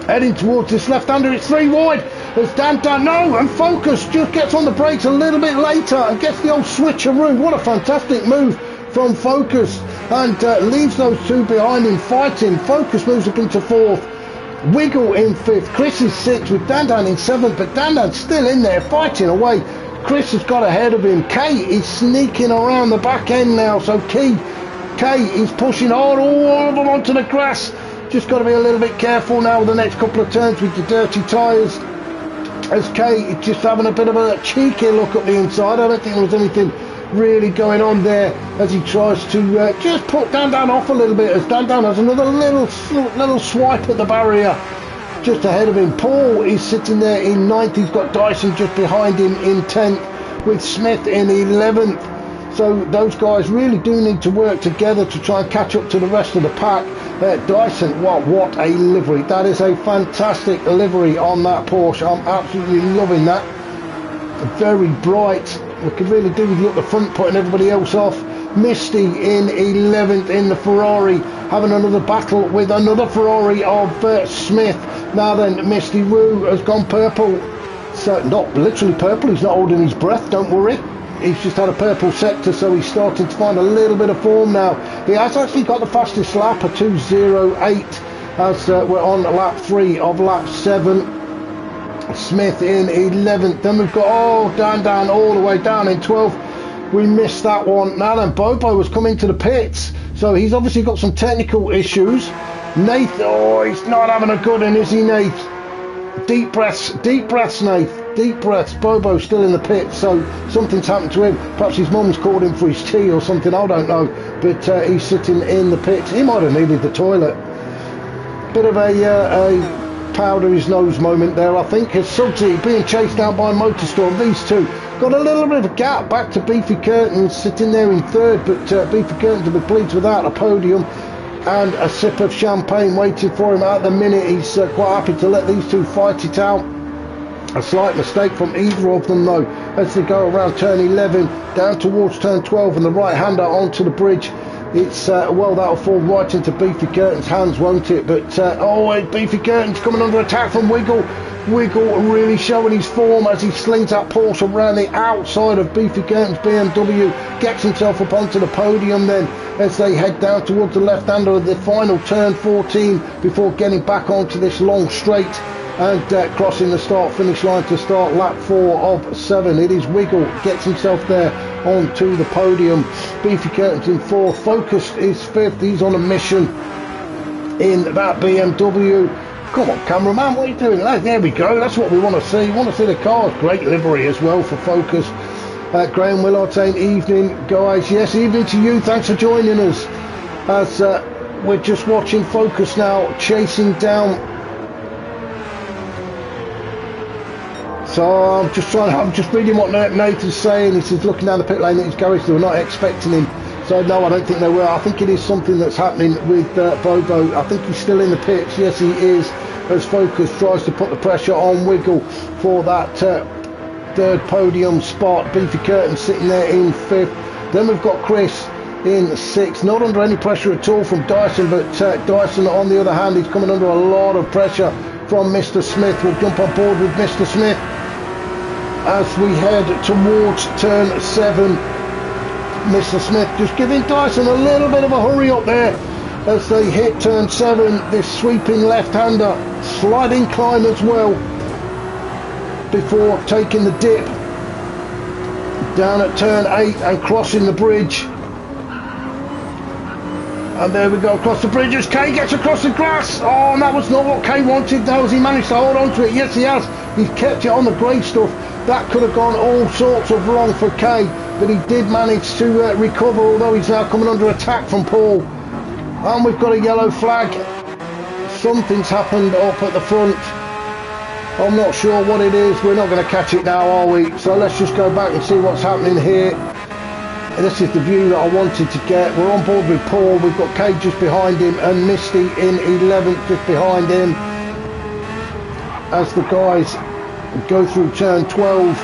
heading towards this left-hander. It's 3 wide as Dan no, and Focus just gets on the brakes a little bit later and gets the old switcheroo. What a fantastic move from Focus, and leaves those two behind him fighting. Focus moves up into 4th, Wiggle in 5th, Chris is 6th with Dan in 7th, but Dan's still in there fighting away. Chris has got ahead of him. Kay is sneaking around the back end now, so Kay is pushing hard all of them onto the grass. Just got to be a little bit careful now with the next couple of turns with the dirty tyres, as Kay is just having a bit of a cheeky look at the inside. I don't think there was anything really going on there as he tries to just put Dan off a little bit, as Dan has another little swipe at the barrier just ahead of him. Paul is sitting there in 9th. He's got Dyson just behind him in 10th with Smith in 11th. So those guys really do need to work together to try and catch up to the rest of the pack. Dyson, what a livery. That is a fantastic livery on that Porsche. I'm absolutely loving that. Very bright. We could really do with you at the front, putting everybody else off. Misty in 11th in the Ferrari, having another battle with another Ferrari of Smith. Now then, Misty Woo has gone purple. So not literally purple, he's not holding his breath, don't worry. He's just had a purple sector, so he's starting to find a little bit of form now. He has actually got the fastest lap, a 2:08, as we're on lap 3 of lap 7. Smith in 11th. Then we've got Dan all the way down in 12th. We missed that one. Now then, Bobo has come into the pits, so he's obviously got some technical issues. Nath, he's not having a good one, is he, Nath? Deep breaths, Nath. Deep breaths. Bobo's still in the pit, so something's happened to him. Perhaps his mum's called him for his tea or something, I don't know. But he's sitting in the pits. He might have needed the toilet. Bit of a powder his nose moment there, I think, as Suggsy being chased down by Motorstorm. These two got a little bit of a gap back to Beefy Curtains sitting there in 3rd, but Beefy Curtains will be pleased without a podium and a sip of champagne waiting for him at the minute. He's quite happy to let these two fight it out. A slight mistake from either of them though as they go around turn 11 down towards turn 12 and the right hander onto the bridge. It's well, that'll fall right into Beefy Curtains' hands, won't it? But Beefy Curtains coming under attack from Wiggle. Wiggle really showing his form as he slings that Porsche around the outside of Beefy Curtains' BMW, gets himself up onto the podium then as they head down towards the left-hander of the final turn 14 before getting back onto this long straight and crossing the start-finish line to start lap 4 of 7. It is Wiggle, gets himself there onto the podium. Beefy Curtains in 4th. Focus is 5th. He's on a mission in that BMW. Come on, cameraman, what are you doing? There we go. That's what we want to see. We want to see the cars. Great livery as well for Focus. Graham Willard saying evening, guys. Yes, evening to you. Thanks for joining us as we're just watching Focus now chasing down. So I'm just reading what Nathan's saying. He says looking down the pit lane at his garage, they were not expecting him. So no, I don't think they were. I think it is something that's happening with Bobo. I think he's still in the pits. Yes, he is. As Focus tries to put the pressure on Wiggle for that 3rd podium spot. Beefy Curtains sitting there in 5th. Then we've got Chris in 6th. Not under any pressure at all from Dyson, but Dyson on the other hand is coming under a lot of pressure from Mr. Smith. We'll jump on board with Mr. Smith as we head towards turn 7. Mr. Smith just giving Dyson a little bit of a hurry up there as they hit turn 7. This sweeping left-hander, slight incline as well, before taking the dip down at turn 8 and crossing the bridge. And there we go, across the bridge as Kay gets across the grass. Oh, and that was not what Kay wanted. Now, has he managed to hold on to it? Yes, he has. He's kept it on the grey stuff. That could have gone all sorts of wrong for Kay, but he did manage to recover, although he's now coming under attack from Paul. And we've got a yellow flag. Something's happened up at the front. I'm not sure what it is. We're not going to catch it now, are we? So let's just go back and see what's happening here. This is the view that I wanted to get. We're on board with Paul. We've got Kay just behind him and Misty in 11th just behind him as the guys go through turn 12,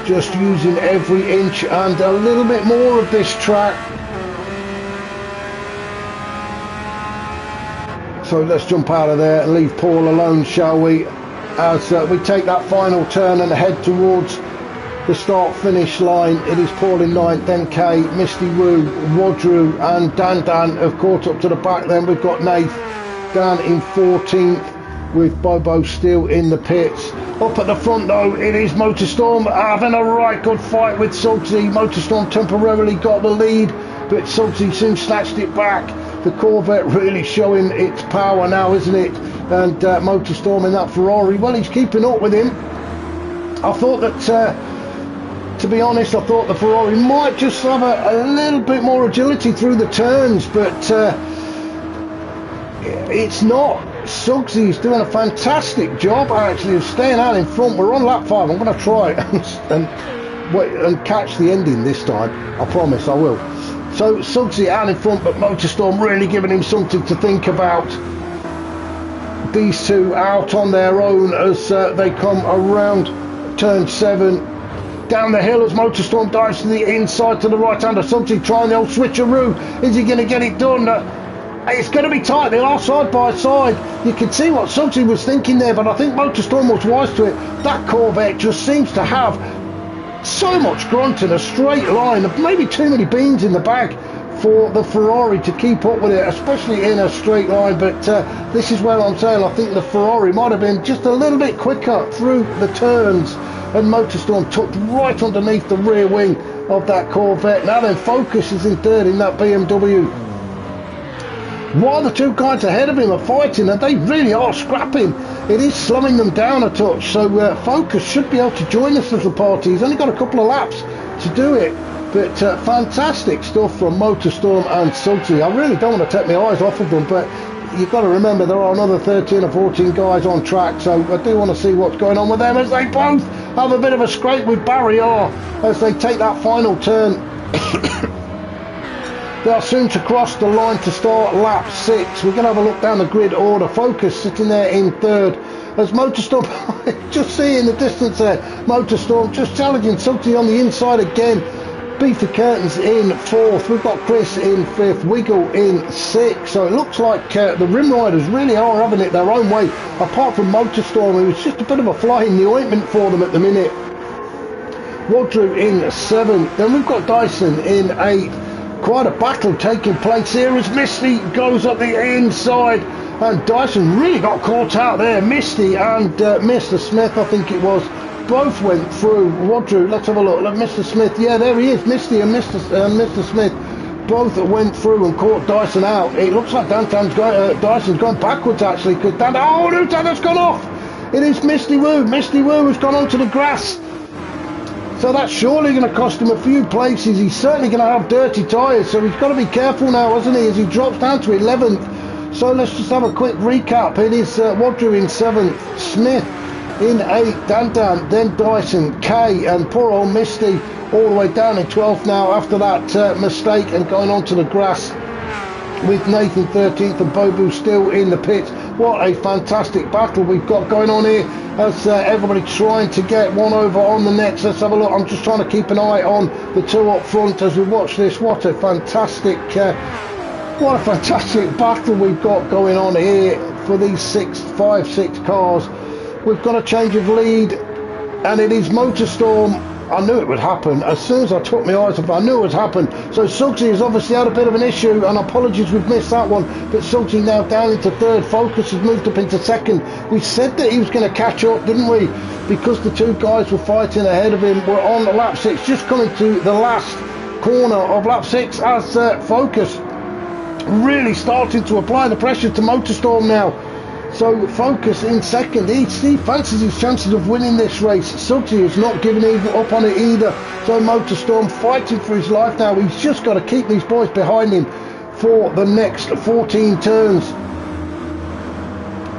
just using every inch and a little bit more of this track. So let's jump out of there and leave Paul alone, shall we, as we take that final turn and head towards the start-finish line. It is Paul in 9th, then Kay, Misty Woo, Rodru and Dan have caught up to the back. Then we've got Nath down in 14th with Bobo still in the pits. Up at the front though, it is Motorstorm having a right good fight with Suggsy. Motorstorm temporarily got the lead, but Suggsy soon snatched it back. The Corvette really showing its power now, isn't it? And Motorstorm in that Ferrari, well, he's keeping up with him. I thought that, to be honest, I thought the Ferrari might just have a little bit more agility through the turns, but it's not. Suggsy's doing a fantastic job actually of staying out in front. We're on lap 5. I'm going to try and catch the ending this time. I promise I will. So Suggsy out in front, but Motorstorm really giving him something to think about. These two out on their own as they come around turn 7. Down the hill as Motorstorm dives to the inside to the right hander. Suggsy trying the old switcheroo. Is he going to get it done? It's going to be tight. They are side by side. You can see what Suggsy was thinking there, but I think Motorstorm was wise to it. That Corvette just seems to have so much grunt in a straight line. Maybe too many beans in the bag for the Ferrari to keep up with it, especially in a straight line. But this is where I'm saying I think the Ferrari might have been just a little bit quicker through the turns, and Motorstorm tucked right underneath the rear wing of that Corvette. Now then, Focus is in 3rd in that BMW, while the two guys ahead of him are fighting, and they really are scrapping. It is slowing them down a touch, so Focus should be able to join this little party. He's only got a couple of laps to do it, but fantastic stuff from Motorstorm and Suggsy. I really don't want to take my eyes off of them, but you've got to remember there are another 13 or 14 guys on track, so I do want to see what's going on with them as they both have a bit of a scrape with Barrier as they take that final turn. They are soon to cross the line to start lap 6. We're going to have a look down the grid order. Focus sitting there in 3rd as Motorstorm, just see in the distance there, Motorstorm just challenging Suggsy on the inside again. Beefy Curtains in 4th. We've got Chris in 5th, Wiggle in 6th. So it looks like the Rim Riders really are having it their own way, apart from Motorstorm, who was just a bit of a fly in the ointment for them at the minute. Rodru in 7th. Then we've got Dyson in 8th. Quite a battle taking place here as Misty goes up the inside, and Dyson really got caught out there. Misty and Mr. Smith, I think it was, both went through. Rodru, let's have a look. Look, Mr. Smith, yeah, there he is. Misty and Mr. Smith both went through and caught Dyson out. It looks like Dyson's gone backwards actually, because that's gone off. It is Misty Woo. Misty Woo has gone onto the grass. So that's surely going to cost him a few places. He's certainly going to have dirty tyres, so he's got to be careful now, hasn't he, as he drops down to 11th. So let's just have a quick recap. It is Rodru in 7th, Smith in 8th, Dan, then Dyson, Kay, and poor old Misty all the way down in 12th now after that mistake and going onto the grass, with Nathan 13th and Bobu still in the pits. What a fantastic battle we've got going on here as everybody trying to get one over on the next. Let's have a look. I'm just trying to keep an eye on the two up front as we watch this. What a fantastic battle we've got going on here. for these 5, 6 cars. We've got a change of lead, and it is Motorstorm. I knew it would happen. As soon as I took my eyes off, I knew it would happen. So Suggsy has obviously had a bit of an issue, and apologies we've missed that one. But Suggsy now down into third. Focus has moved up into second. We said that he was going to catch up, didn't we? Because the 2 guys were fighting ahead of him. We're on lap 6, just coming to the last corner of lap 6 as Focus really starting to apply the pressure to Motorstorm now. So Focus in second. He fancies his chances of winning this race. Suggsy is not giving up on it either. So Motorstorm fighting for his life now. He's just got to keep these boys behind him for the next 14 turns.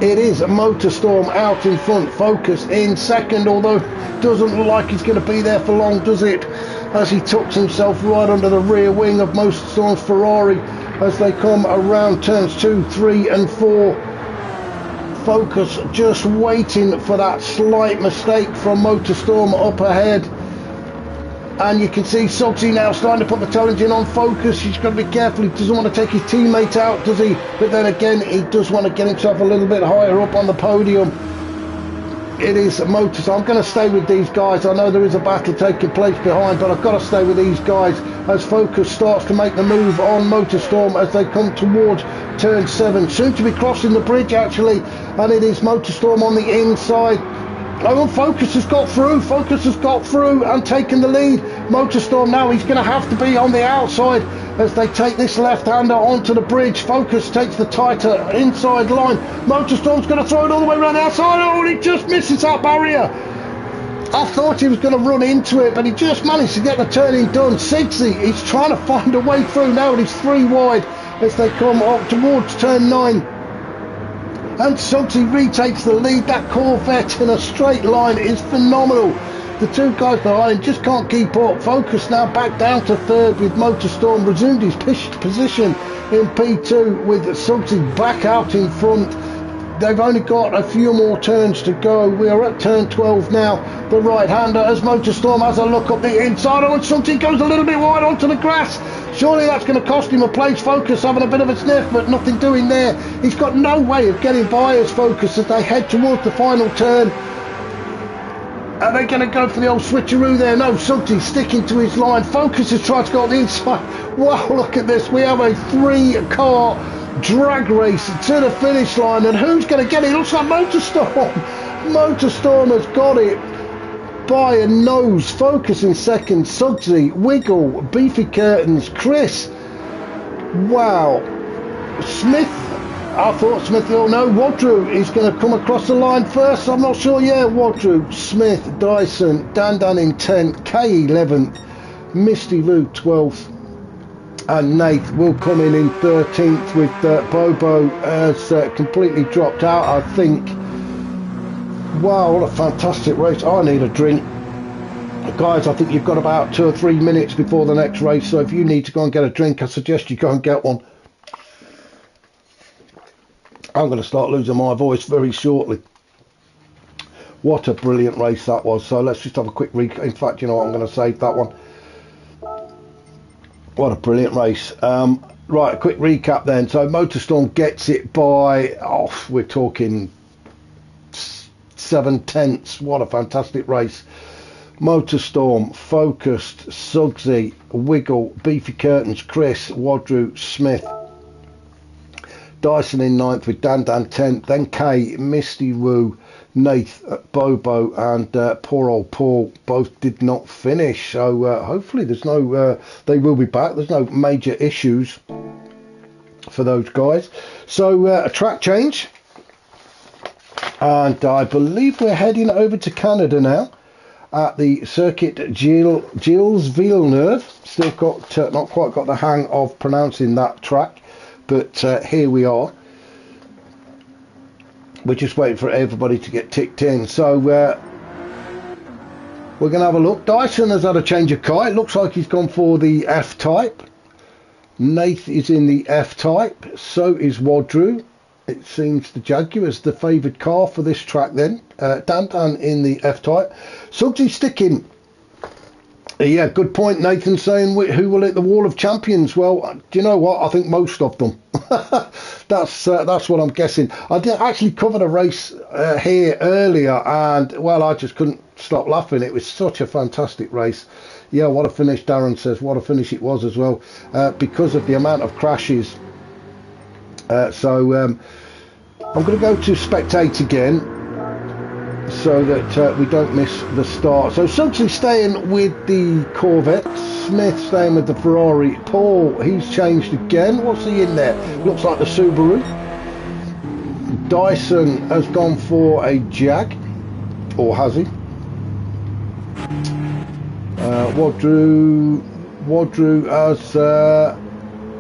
It is Motorstorm out in front. Focus in second, although doesn't look like he's going to be there for long, does it? As he tucks himself right under the rear wing of Motorstorm's Ferrari as they come around turns 2, 3 and 4. Focus just waiting for that slight mistake from Motorstorm up ahead. And you can see Suggsy now starting to put the toe engine on Focus. He's got to be careful. He doesn't want to take his teammate out, does he? But then again, he does want to get himself a little bit higher up on the podium. It is Motorstorm. I'm going to stay with these guys. I know there is a battle taking place behind, but I've got to stay with these guys as Focus starts to make the move on Motorstorm as they come towards turn 7. Soon to be crossing the bridge, actually. And it is Motorstorm on the inside. Oh, Focus has got through. Focus has got through and taken the lead. Motorstorm now, he's going to have to be on the outside as they take this left-hander onto the bridge. Focus takes the tighter inside line. Motorstorm's going to throw it all the way around the outside. Oh, and he just misses that barrier. I thought he was going to run into it, but he just managed to get the turning done. Suggsy, he's trying to find a way through now, and he's 3 wide as they come up towards turn 9. And Suggsy retakes the lead. That Corvette in a straight line is phenomenal. The 2 guys behind him just can't keep up. Focus now back down to third with Motorstorm resumed his position in P2 with Suggsy back out in front. They've only got a few more turns to go. We are at turn 12 now. The right-hander as Motorstorm has a look up the inside. Oh, and Suggsy goes a little bit wide onto the grass. Surely that's going to cost him a place. Focus having a bit of a sniff, but nothing doing there. He's got no way of getting by as Focus as they head towards the final turn. Are they going to go for the old switcheroo there? No, Suggsy sticking to his line. Focus has tried to go on the inside. Wow, look at this. We have a 3-car drag race to the finish line, and who's going to get it? It looks like Motorstorm. Motorstorm has got it by a nose. Focus in second. Suggsy, Wiggle, Beefy Curtains, Chris. Wow. Smith. I thought Smith. Oh no, Wadru is going to come across the line first. I'm not sure. Yeah, Wadru, Smith, Dyson, Dan in 10th, K 11th, Misty Lou 12th. And Nath will come in 13th with Bobo has completely dropped out, I think. Wow, what a fantastic race. I need a drink. Guys, I think you've got about 2 or 3 minutes before the next race, so if you need to go and get a drink, I suggest you go and get one. I'm going to start losing my voice very shortly. What a brilliant race that was. So let's just have a quick recap. In fact, you know what, I'm going to save that one. What a brilliant race. Right, a quick recap then. So Motorstorm gets it by, we're talking 7/10. What a fantastic race. Motorstorm, Focused, Suggsy, Wiggle, Beefy Curtains, Chris, Wadru, Smith, Dyson in 9th with Dan 10th, then Kay, Misty Woo, Nath, Bobo and poor old Paul both did not finish. So hopefully there's no, they will be back. There's no major issues for those guys. So a track change. And I believe we're heading over to Canada now at the circuit Gilles Villeneuve. Still got not quite got the hang of pronouncing that track, but here we are. We're just waiting for everybody to get ticked in. So we're going to have a look. Dyson has had a change of car. It looks like he's gone for the F-Type. Nath is in the F-Type. So is Wadru. It seems the Jaguar's the favoured car for this track then. Dan in the F-Type. Suggsy sticking Yeah, good point. Nathan saying who will hit the wall of champions. Well, do you know what? I think most of them. That's what I'm guessing. I did actually cover a race here earlier, and well, I just couldn't stop laughing. It was such a fantastic race. Yeah, what a finish! Darren says what a finish it was as well, because of the amount of crashes. So I'm going to go to spectate again, so that we don't miss the start. So Suggsy staying with the Corvette, Smith staying with the Ferrari, Paul, he's changed again. What's he in there? Looks like the Subaru. Dyson has gone for a Jag, or has he? Wadru has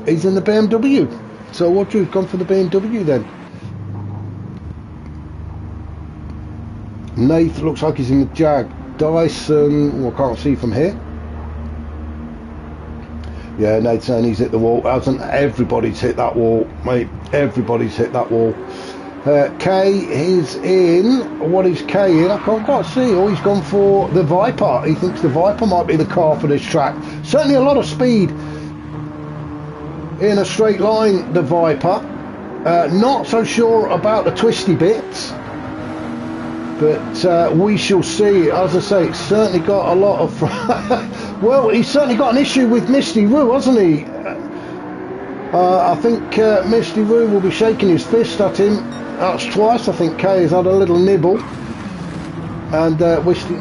he's in the BMW. So Wadru's gone for the BMW then. Nath looks like he's in the Jag. Dyson, well, I can't see from here. Yeah, Nate's saying he's hit the wall. Hasn't everybody's hit that wall, mate? Everybody's hit that wall. K is in. What is K in? I can't quite see. Oh, he's gone for the Viper. He thinks the Viper might be the car for this track. Certainly a lot of speed in a straight line, the Viper. Not so sure about the twisty bits, but we shall see. As I say, it's certainly got a lot of well, he's certainly got an issue with Misty Woo, hasn't he? I think Misty Woo will be shaking his fist at him. That's twice. I think Kay has had a little nibble, and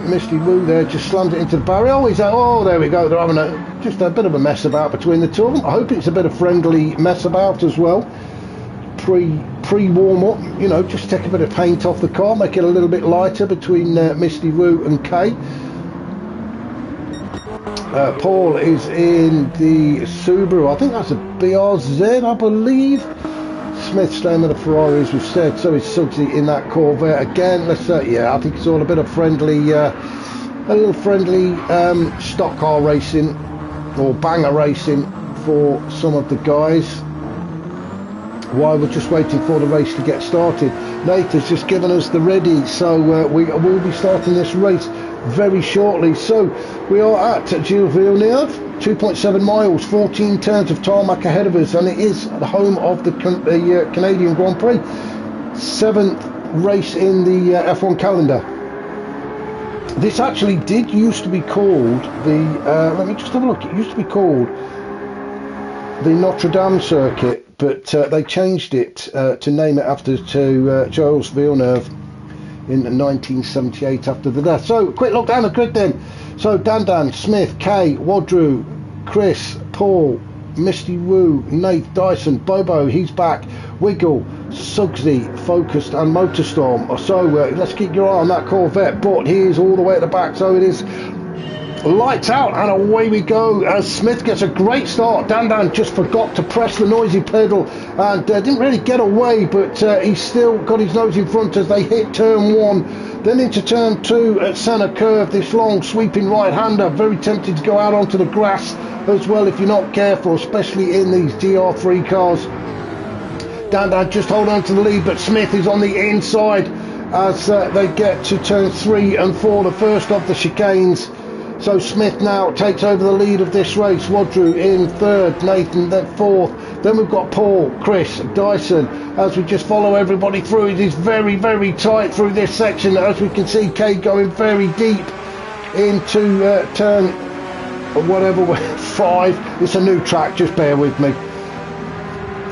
Misty Woo there just slammed it into the barrier. Oh, oh, there we go. They're having just a bit of a mess about between the two of them. I hope it's a bit of friendly mess about as well. Pre-warm up, you know, just take a bit of paint off the car, make it a little bit lighter between Misty Woo and Kay. Paul is in the Subaru. I think that's a BRZ, I believe. Smith staying with the Ferrari, as we've said. So is Suggsy in that Corvette again. Let's yeah, I think it's all a bit of friendly, a little friendly stock car racing or banger racing for some of the guys, while we're just waiting for the race to get started. Nate has just given us the ready, so we will be starting this race very shortly. So we are at Gilles Villeneuve, 2.7 miles, 14 turns of tarmac ahead of us, and it is the home of the Canadian Grand Prix, 7th race in the F1 calendar. This actually did used to be called the let me just have a look, it used to be called the Notre Dame circuit, but they changed it to name it after Gilles Villeneuve in 1978 after the death. So quick look down the grid then. So Dan, Smith, Kay, Wadru, Chris, Paul, Misty Woo, Nate, Dyson, Bobo, he's back, Wiggle, Suggsy, Focused and Motorstorm. So let's keep your eye on that Corvette, but he is all the way at the back, so it is lights out and away we go as Smith gets a great start. Dan just forgot to press the noisy pedal and didn't really get away, but he's still got his nose in front as they hit turn 1, then into turn 2 at centre curve. This long sweeping right-hander, very tempted to go out onto the grass as well if you're not careful, especially in these GR3 cars. Dan just hold on to the lead, but Smith is on the inside as they get to turn 3 and 4, the first of the chicanes. So Smith now takes over the lead of this race. Wadru in 3rd, Nathan then 4th. Then we've got Paul, Chris, Dyson. As we just follow everybody through, it is very, very tight through this section. As we can see, Kay going very deep into turn whatever 5. It's a new track, just bear with me.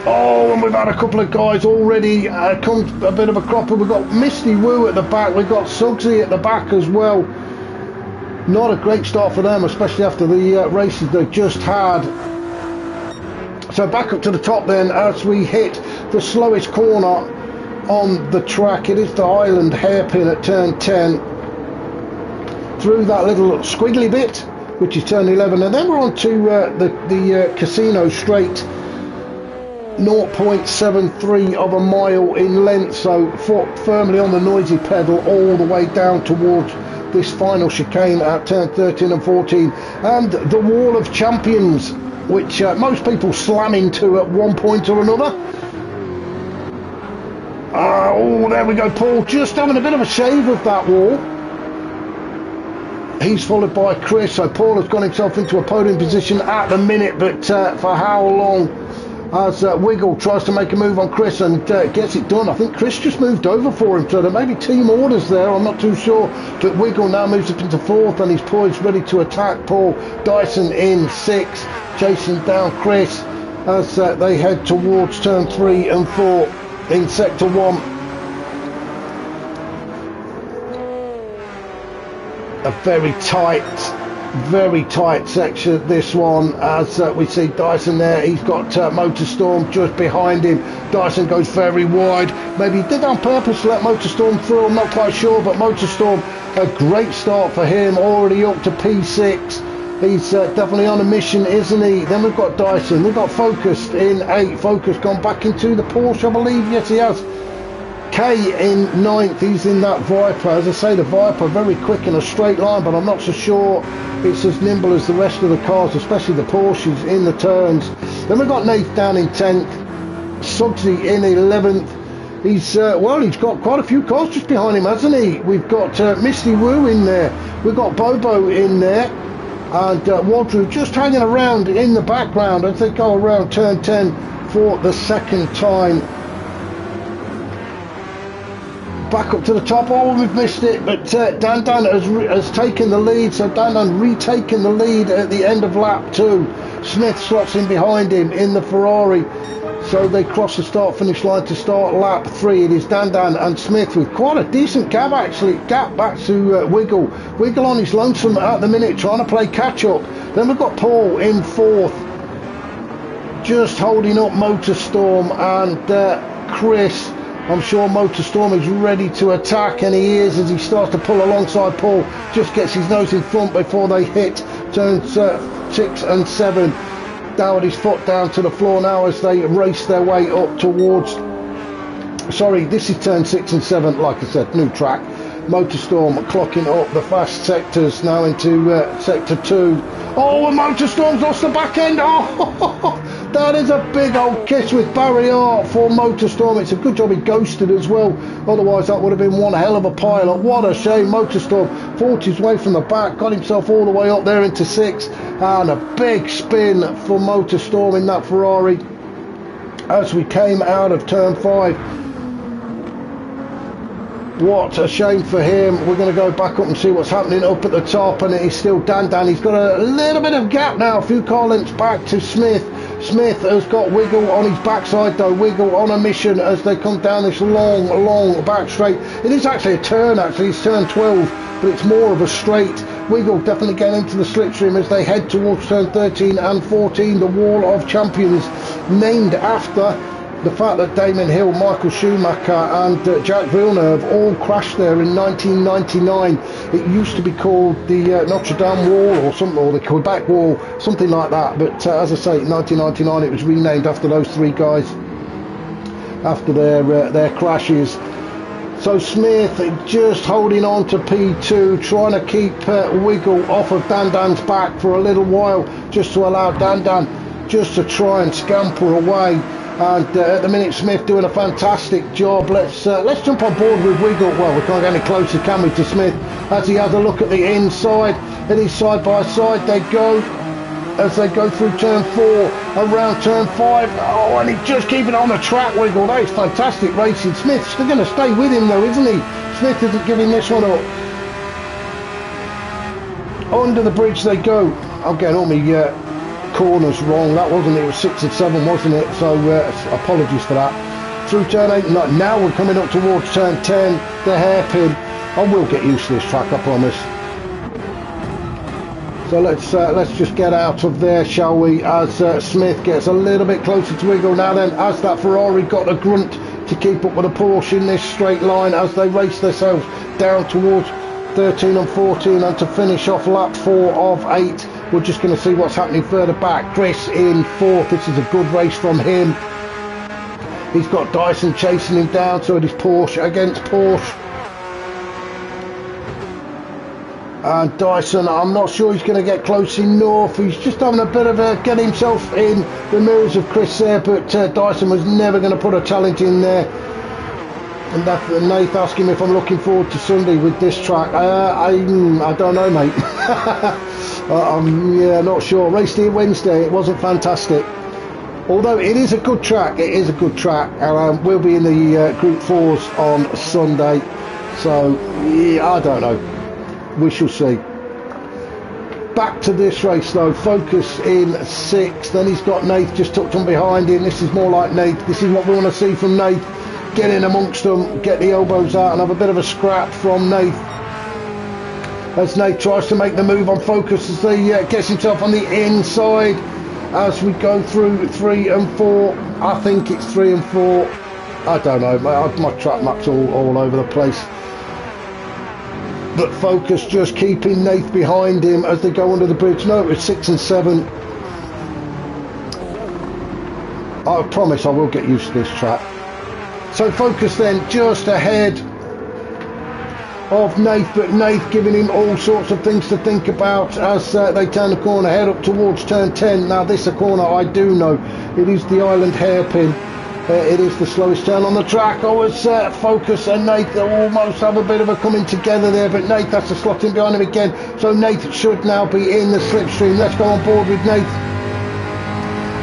Oh, and we've had a couple of guys already come a bit of a cropper. We've got Misty Woo at the back. We've got Suggsy at the back as well. Not a great start for them, especially after the races they've just had. So back up to the top then as we hit the slowest corner on the track. It is the Island hairpin at turn 10. Through that little squiggly bit, which is turn 11, and then we're on to the Casino Straight, 0.73 of a mile in length. So foot firmly on the noisy pedal all the way down towards this final chicane at turn 13 and 14, and the Wall of Champions, which most people slam into at one point or another. Oh, there we go, Paul just having a bit of a shave of that wall. He's followed by Chris, so Paul has got himself into a podium position at the minute, but for how long? As Wiggle tries to make a move on Chris and gets it done. I think Chris just moved over for him, so there may be team orders there, I'm not too sure. But Wiggle now moves up into fourth and he's poised ready to attack Paul. Dyson in sixth, chasing down Chris as they head towards turn 3 and 4 in sector 1. A very tight section, this one, as we see Dyson there. He's got Motorstorm just behind him. Dyson goes very wide. Maybe he did on purpose to let Motorstorm through, I'm not quite sure, but Motorstorm, a great start for him, already up to P6. He's definitely on a mission, isn't he? Then we've got Dyson, we've got Focused in 8. Focused gone back into the Porsche, I believe. Yes, he has. K in 9th, he's in that Viper. As I say, the Viper very quick in a straight line, but I'm not so sure it's as nimble as the rest of the cars, especially the Porsches in the turns. Then we've got Nath down in 10th, Suggsy in 11th. He's he's got quite a few cars just behind him, hasn't he? We've got Misty Woo in there, we've got Bobo in there, and Wadru just hanging around in the background as they go around turn 10 for the second time. Back up to the top. Oh, we've missed it, but Dan has taken the lead, so Dan retaken the lead at the end of lap 2. Smith slots in behind him in the Ferrari, so they cross the start finish line to start lap 3. It is Dan and Smith with quite a decent gap back to Wiggle on his lonesome at the minute, trying to play catch up. Then we've got Paul in 4th, just holding up Motorstorm and Chris. I'm sure Motorstorm is ready to attack, and he is as he starts to pull alongside Paul. Just gets his nose in front before they hit turns 6 and 7. Down with his foot down to the floor now as they race their way up towards... Sorry, this is turn 6 and 7, like I said, new track. Motorstorm clocking up the fast sectors now into sector 2. Oh, and Motorstorm's lost the back end. Oh, that is a big old kiss with barrier for Motorstorm. It's a good job he ghosted as well, otherwise that would have been one hell of a pile-up. What a shame. Motorstorm fought his way from the back, got himself all the way up there into 6, and a big spin for Motorstorm in that Ferrari as we came out of turn 5. What a shame for him. We're going to go back up and see what's happening up at the top, and it is still Dan. He's got a little bit of gap now, a few car lengths back to Smith. Smith has got Wiggle on his backside though. Wiggle on a mission as they come down this long back straight. It is actually a turn, it's turn 12, but it's more of a straight. Wiggle definitely getting into the slipstream as they head towards turn 13 and 14, the Wall of Champions, named after the fact that Damon Hill, Michael Schumacher and Jacques Villeneuve all crashed there in 1999. It used to be called the Notre Dame Wall or something, or the Quebec Wall, something like that. But as I say, in 1999 it was renamed after those three guys, after their crashes. So Smith just holding on to P2, trying to keep Wiggle off of Dan back for a little while, just to allow Dan just to try and scamper away. And at the minute, Smith doing a fantastic job. Let's jump on board with Wiggle. Well, we can't get any closer, can we, to Smith, as he has a look at the inside. It is side by side they go as they go through turn 4, around turn 5. Oh, and he's just keeping on the track, Wiggle. That is fantastic racing. Smith's still going to stay with him though, isn't he? Smith isn't giving this one up. Under the bridge they go. I'm getting all my corners wrong. That wasn't it. It was 6 and 7, wasn't it? So apologies for that. Through turn 8, now we're coming up towards turn 10, the hairpin. I will get used to this track, I promise. So let's just get out of there, shall we, as Smith gets a little bit closer to Wiggle now then, as that Ferrari got a grunt to keep up with a Porsche in this straight line as they race themselves down towards 13 and 14, and to finish off lap 4 of 8 we're just going to see what's happening further back. Chris in 4th. This is a good race from him. He's got Dyson chasing him down, so it is Porsche against Porsche. And Dyson, I'm not sure he's going to get close enough. He's just having a bit of a get himself in the mirrors of Chris there, but Dyson was never going to put a challenge in there. And Nath asking me if I'm looking forward to Sunday with this track. I don't know, mate. Yeah, not sure. Race day Wednesday, it wasn't fantastic. Although it is a good track, and we'll be in the Group 4s on Sunday. So, yeah, I don't know. We shall see. Back to this race though, Focus in 6th. Then he's got Nath just tucked on behind him. This is more like Nath. This is what we want to see from Nath. Get in amongst them, get the elbows out and have a bit of a scrap from Nath. As Nath tries to make the move on Focus as he gets himself on the inside. As we go through 3 and 4, I think it's 3 and 4. I don't know, my track map's all over the place. But Focus just keeping Nath behind him as they go under the bridge. No, it's 6 and 7. I promise I will get used to this track. So Focus then just ahead of Nath, but Nath giving him all sorts of things to think about as they turn the corner, head up towards turn 10. Now this a corner I do know. It is the island hairpin. It is the slowest turn on the track. Always Focus and Nath almost have a bit of a coming together there, but Nath has to slot in behind him again. So Nath should now be in the slipstream. Let's go on board with Nath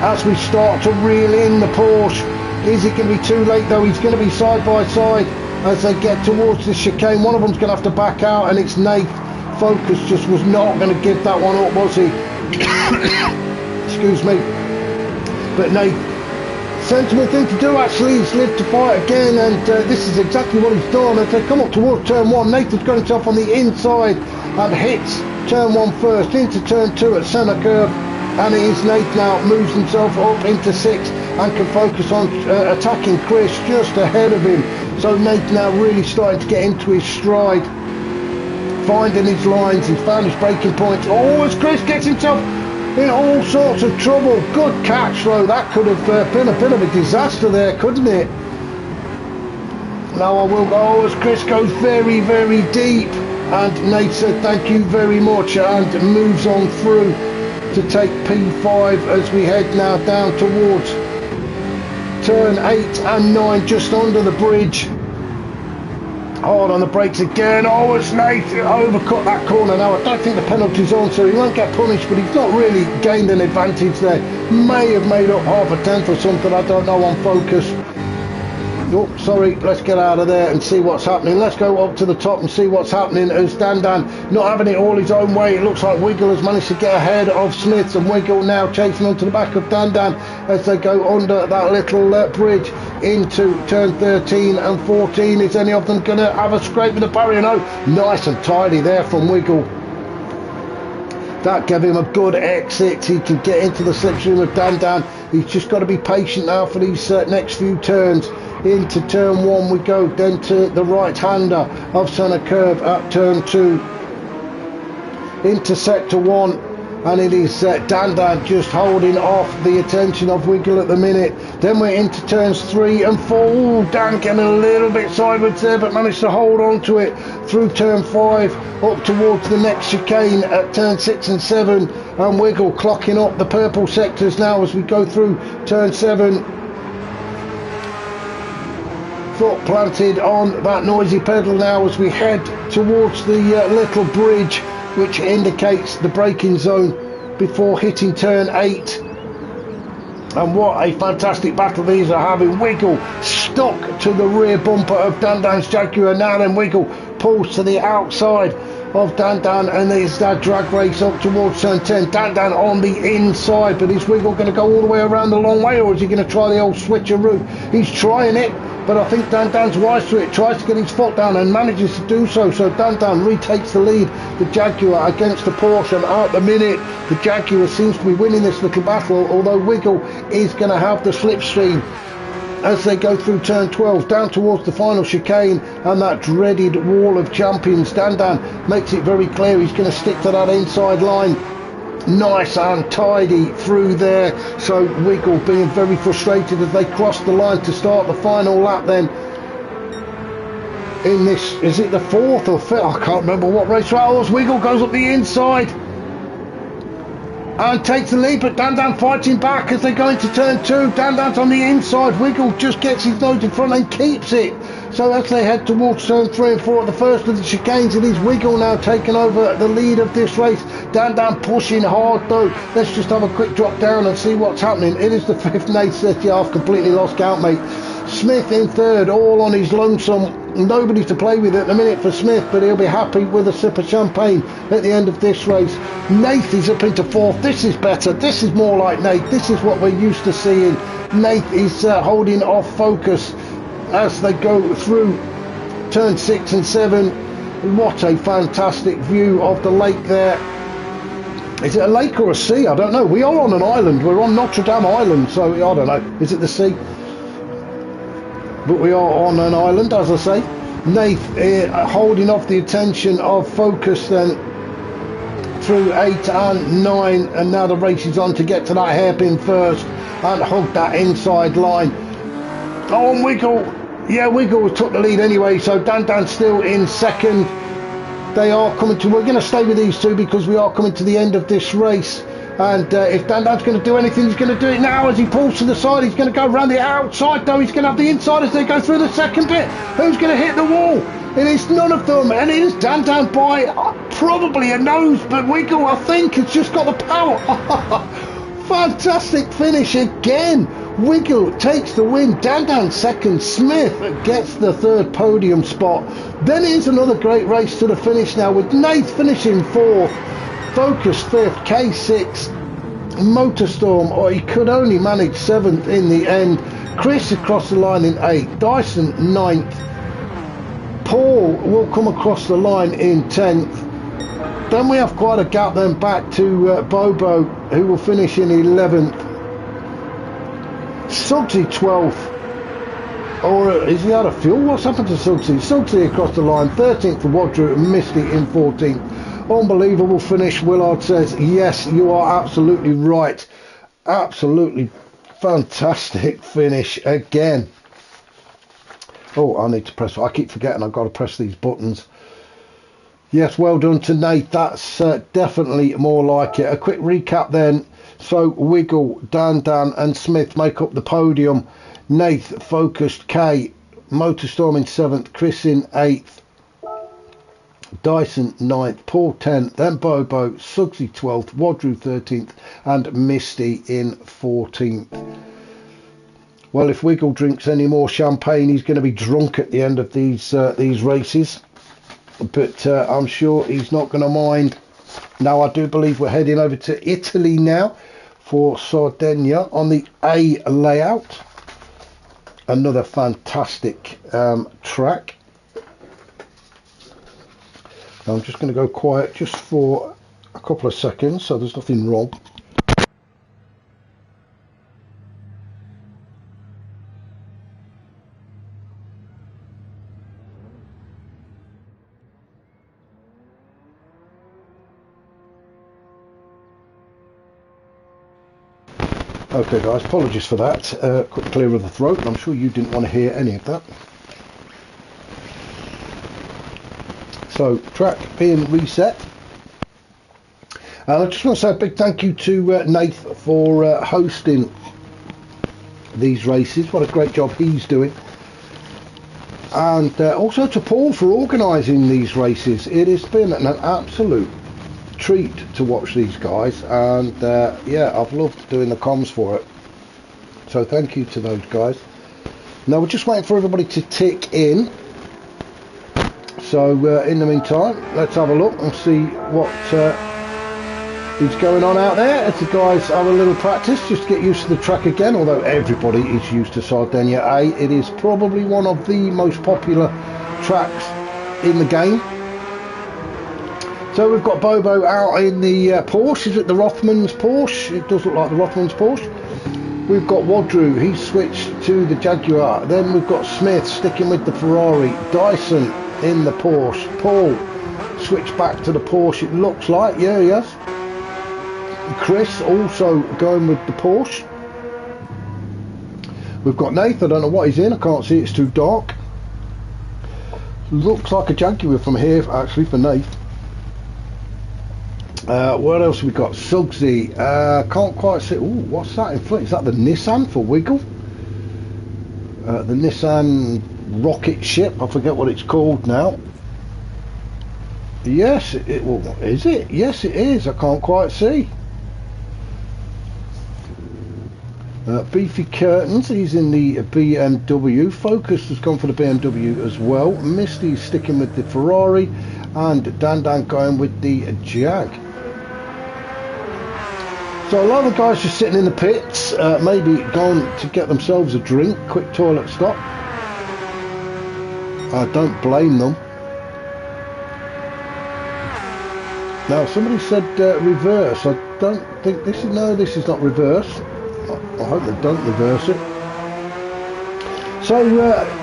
as we start to reel in the Porsche. Is it going to be too late though? He's going to be side by side as they get towards the chicane. One of them's going to have to back out, and it's Nath. Focus just was not going to give that one up, was he? Excuse me. But Nath, sensible thing to do actually is live to fight again, and this is exactly what he's done. As they come up towards turn 1, Nathan's got himself on the inside and hits turn 1 first into turn 2 at centre curve, and it is Nath now moves himself up into 6 and can focus on attacking Chris just ahead of him. So Nath now really starting to get into his stride, finding his lines. He's found his breaking points. Oh, as Chris gets himself in all sorts of trouble. Good catch though. That could have been a bit of a disaster there, couldn't it? Now I will go as Chris goes very, very deep, and Nath said thank you very much and moves on through to take P5 as we head now down towards turn 8 and 9, just under the bridge. Hard on the brakes again. Oh, it's Nath overcut that corner. Now I don't think the penalty's on, so he won't get punished, but he's not really gained an advantage there. May have made up half a tenth or something, I don't know, on Focus. Oh, sorry, let's get out of there and see what's happening. Let's go up to the top and see what's happening as Dandan not having it all his own way. It looks like Wiggle has managed to get ahead of Smiths, and Wiggle now chasing onto the back of Dandan as they go under that little bridge into turn 13 and 14. Is any of them going to have a scrape with the barrier? No. Nice and tidy there from Wiggle. That gave him a good exit. He can get into the slipstream of Dandan. He's just got to be patient now for these next few turns. Into turn 1 we go, then to the right hander of centre curve at turn 2, into sector 1, and it is Dandan just holding off the attention of Wiggle at the minute. Then we're into turns 3 and 4. Ooh, Dan getting a little bit sideways there, but managed to hold on to it through turn 5 up towards the next chicane at turn 6 and 7, and Wiggle clocking up the purple sectors now as we go through turn 7. Foot planted on that noisy pedal now as we head towards the little bridge which indicates the braking zone before hitting turn 8. And what a fantastic battle these are having. Wiggle stuck to the rear bumper of Dandan's Jaguar. Now then Wiggle pulls to the outside of Dandan, and there's that drag race up towards turn 10. Dandan on the inside, but is Wiggle going to go all the way around the long way, or is he going to try the old switcheroo? He's trying it, but I think Dandan's wise to it, tries to get his foot down and manages to do so. So Dandan retakes the lead, the Jaguar against the Porsche, and at the minute the Jaguar seems to be winning this little battle, although Wiggle is going to have the slipstream as they go through turn 12 down towards the final chicane and that dreaded wall of champions. Dandan makes it very clear he's going to stick to that inside line. Nice and tidy through there. So Wiggle being very frustrated as they cross the line to start the final lap then. In this, is it the 4th or 5th? I can't remember what race it was. Wiggle goes up the inside and takes the lead, but Dandan fighting back as they go into turn 2. Dandan's on the inside. Wiggle just gets his nose in front and keeps it. So as they head towards turn 3 and 4 at the first of the chicanes, it is Wiggle now taking over the lead of this race. Dan pushing hard though. Let's just have a quick drop down and see what's happening. It is the 5th and 8th set. I've completely lost count, mate. Smith in 3rd, all on his lonesome. Nobody to play with at the minute for Smith, but he'll be happy with a sip of champagne at the end of this race. Nath is up into 4th. This is better. This is more like Nath. This is what we're used to seeing. Nath is holding off Focus as they go through turn 6 and 7. What a fantastic view of the lake there. Is it a lake or a sea? I don't know. We are on an island. We're on Notre Dame Island, so I don't know. Is it the sea? But we are on an island, as I say. Nath holding off the attention of Focus then through 8 and 9, and now the race is on to get to that hairpin first and hug that inside line. Oh, and Wiggle, yeah, Wiggle took the lead anyway, so Dan still in 2nd. They are coming to, we're going to stay with these two because we are coming to the end of this race. And if Dan's going to do anything, he's going to do it now as he pulls to the side. He's going to go around the outside, though. He's going to have the inside as they go through the second bit. Who's going to hit the wall? It is none of them, and it is Dan by probably a nose, but Wiggle, I think, has just got the power. Fantastic finish again. Wiggle takes the win. Dan 2nd. Smith gets the 3rd podium spot. Then here's another great race to the finish now with Nath finishing 4th. Focus 5th, K6, Motorstorm, or he could only manage 7th in the end. Chris across the line in 8th, Dyson 9th, Paul will come across the line in 10th. Then we have quite a gap then back to Bobo, who will finish in 11th. Suggsy 12th, or is he out of fuel? What's happened to Suggsy? Suggsy across the line, 13th for Wadru and Misty in 14th. Unbelievable finish. Willard says, yes, you are absolutely right. Absolutely fantastic finish again. Oh, I need to press, I keep forgetting I've got to press these buttons. Yes, well done to Nate. That's definitely more like it. A quick recap then. So Wiggle, Dan and Smith make up the podium. Nath, Focused, K, Motorstorm in 7th, Chris in 8th, Dyson 9th, Paul 10th, then Bobo, Suggsy 12th, Wadru 13th, and Misty in 14th. Well, if Wiggle drinks any more champagne, he's going to be drunk at the end of these races. But I'm sure he's not going to mind. Now, I do believe we're heading over to Italy now for Sardinia on the A layout. Another fantastic track. I'm just going to go quiet just for a couple of seconds so there's nothing wrong. Okay guys, apologies for that. Quick clear of the throat. I'm sure you didn't want to hear any of that. So, track being reset. And I just want to say a big thank you to Nath for hosting these races. What a great job he's doing. And also to Paul for organising these races. It has been an absolute treat to watch these guys. And yeah, I've loved doing the comms for it. So thank you to those guys. Now we're just waiting for everybody to tick in. So in the meantime, let's have a look and see what is going on out there as the guys have a little practice just to get used to the track again. Although everybody is used to Sardinia A, it is probably one of the most popular tracks in the game. So we've got Bobo out in the Porsche. Is it the Rothmans Porsche? It does look like the Rothmans Porsche. We've got Wadru, he's switched to the Jaguar. Then we've got Smith sticking with the Ferrari. Dyson in the Porsche. Paul switched back to the Porsche, it looks like. Yeah, yes. Chris also going with the Porsche. We've got Nathan, I don't know what he's in, I can't see, it's too dark. Looks like a Jaguar from here actually for Nate. What else have we got? Suggsy, can't quite see. Ooh, what's that in front? Is that the Nissan for Wiggle? The Nissan rocket ship. I forget what it's called now. Yes, well, is it? Yes, it is. I can't quite see. Beefy curtains, he's in the BMW. Focus has gone for the BMW as well. Misty's sticking with the Ferrari, and Dan going with the Jag. So a lot of the guys just sitting in the pits, maybe going to get themselves a drink, quick toilet stop. I don't blame them. Now somebody said reverse. I don't think this is, no, this is not reverse. I hope they don't reverse it. So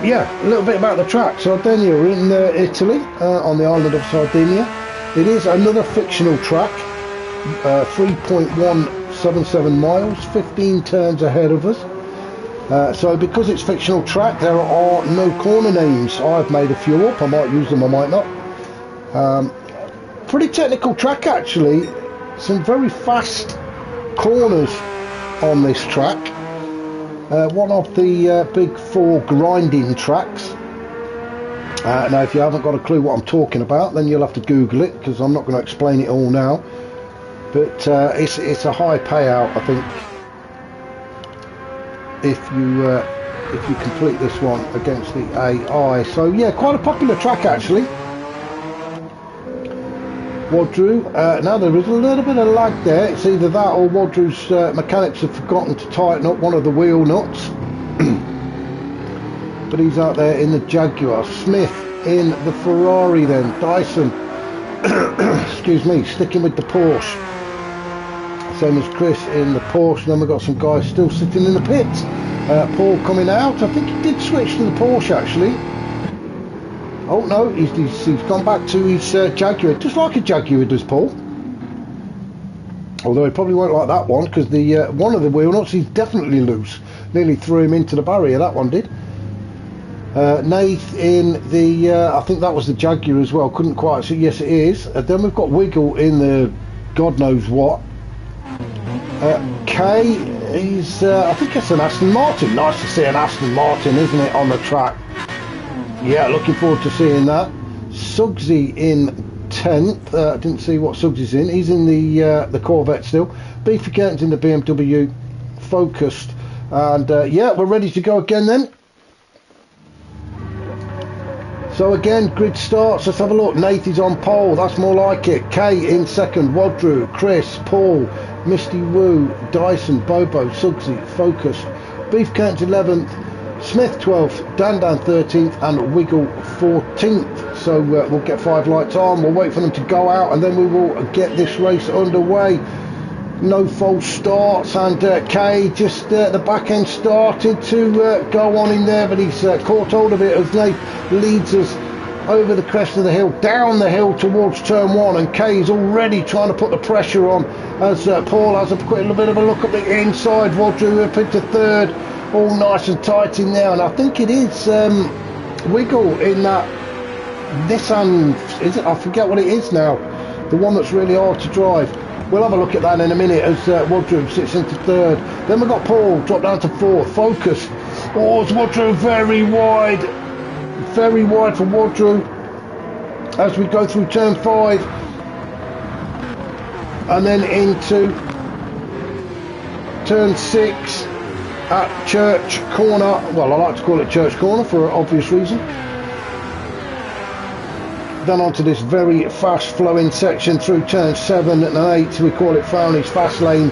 yeah, a little bit about the track. Sardinia, we're in Italy, on the island of Sardinia. It is another fictional track, 3.177 miles, 15 turns ahead of us. So because it's fictional track, there are no corner names. I've made a few up, I might use them, I might not. Pretty technical track actually, some very fast corners on this track. One of the big four grinding tracks. Now if you haven't got a clue what I'm talking about, then you'll have to Google it, because I'm not going to explain it all now. But it's a high payout, I think, if you complete this one against the AI. So yeah, quite a popular track actually. Wadru, now there is a little bit of lag there. It's either that or Wadru's mechanics have forgotten to tighten up one of the wheel nuts. But he's out there in the Jaguar. Smith in the Ferrari then. Dyson, excuse me, sticking with the Porsche. Same as Chris in the Porsche. Then we've got some guys still sitting in the pits. Paul coming out. I think he did switch to the Porsche actually. Oh no, he's gone back to his Jaguar, just like a Jaguar does, Paul. Although he probably won't like that one, because the one of the wheel nuts is definitely loose. Nearly threw him into the barrier, that one did. Nath in the, I think that was the Jaguar as well, couldn't quite see, yes it is. Then we've got Wiggle in the God knows what. Kay, he's, I think it's an Aston Martin. Nice to see an Aston Martin, isn't it, on the track? Yeah, looking forward to seeing that. Suggsy in 10th. Didn't see what Suggsy's in. He's in the Corvette still. Beefy Curtains in the BMW. Focused. And yeah, we're ready to go again then. So again, grid starts. Let's have a look. Nate is on pole. That's more like it. Kay in second. Wadru, Chris, Paul, Misty Woo, Dyson, Bobo, Suggsy, Focused. Beef Curtains 11th. Smith 12th, Dan 13th, and Wiggle 14th. So we'll get 5 lights on, we'll wait for them to go out, and then we will get this race underway. No false starts, and Kay just the back end started to go on in there, but he's caught hold of it as Nate leads us over the crest of the hill, down the hill towards turn 1, and Kay's already trying to put the pressure on as Paul has a quick little bit of a look at the inside. Wadru up into third. All nice and tight in there, and I think it is Wiggle in that Nissan, is it? I forget what it is now, the one that's really hard to drive. We'll have a look at that in a minute as Wadru sits into third. Then we've got Paul drop down to fourth. Focus. Oh, it's Wadru very wide for Wadru as we go through turn 5 and then into turn 6 at Church Corner. Well, I like to call it Church Corner for an obvious reason. Then onto this very fast flowing section through turn 7 and 8, we call it Frowney's Fast Lane.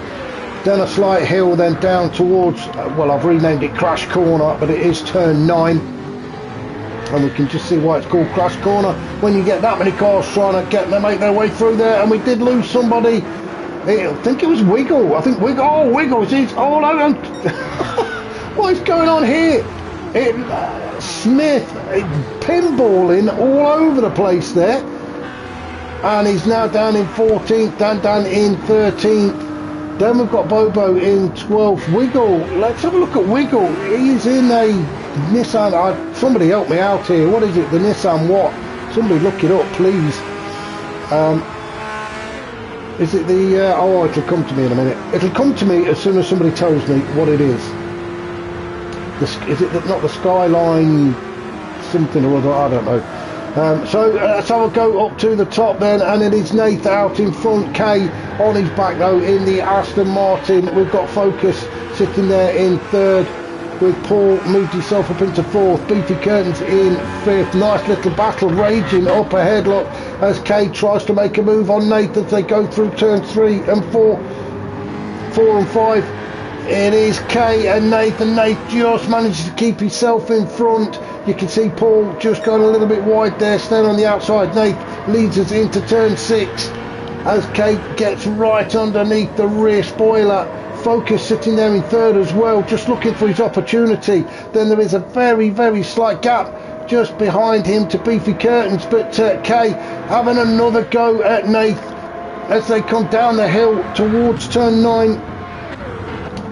Then a slight hill, then down towards, well, I've renamed it Crash Corner, but it is turn 9. And we can just see why it's called Crash Corner when you get that many cars trying to make their way through there. And we did lose somebody. I think it was Wiggle. I think Wiggle. Oh, Wiggle. It's all over. What is going on here? Smith pinballing all over the place there. And he's now down in 14th. Dan in 13th. Then we've got Bobo in 12th. Wiggle. Let's have a look at Wiggle. He's in a Nissan. Somebody help me out here. What is it? The Nissan what? Somebody look it up, please. Is it the... oh, it'll come to me in a minute. It'll come to me as soon as somebody tells me what it is. Is it not the Skyline something or other, I don't know. So let's have a go up to the top then, and it is Nath out in front, Kay on his back though in the Aston Martin. We've got Focus sitting there in third, with Paul moved himself up into fourth, Beefy Curtains in fifth. Nice little battle raging up ahead, look, as Kay tries to make a move on Nath as they go through turn 3 and 4 and 5. It is Kay and Nath just manages to keep himself in front. You can see Paul just going a little bit wide there, staying on the outside. Nath leads us into turn 6 as Kay gets right underneath the rear spoiler. Focus sitting there in third as well, just looking for his opportunity. Then there is a very, very slight gap just behind him to Beefy Curtains, but Kay having another go at Nath as they come down the hill towards turn 9.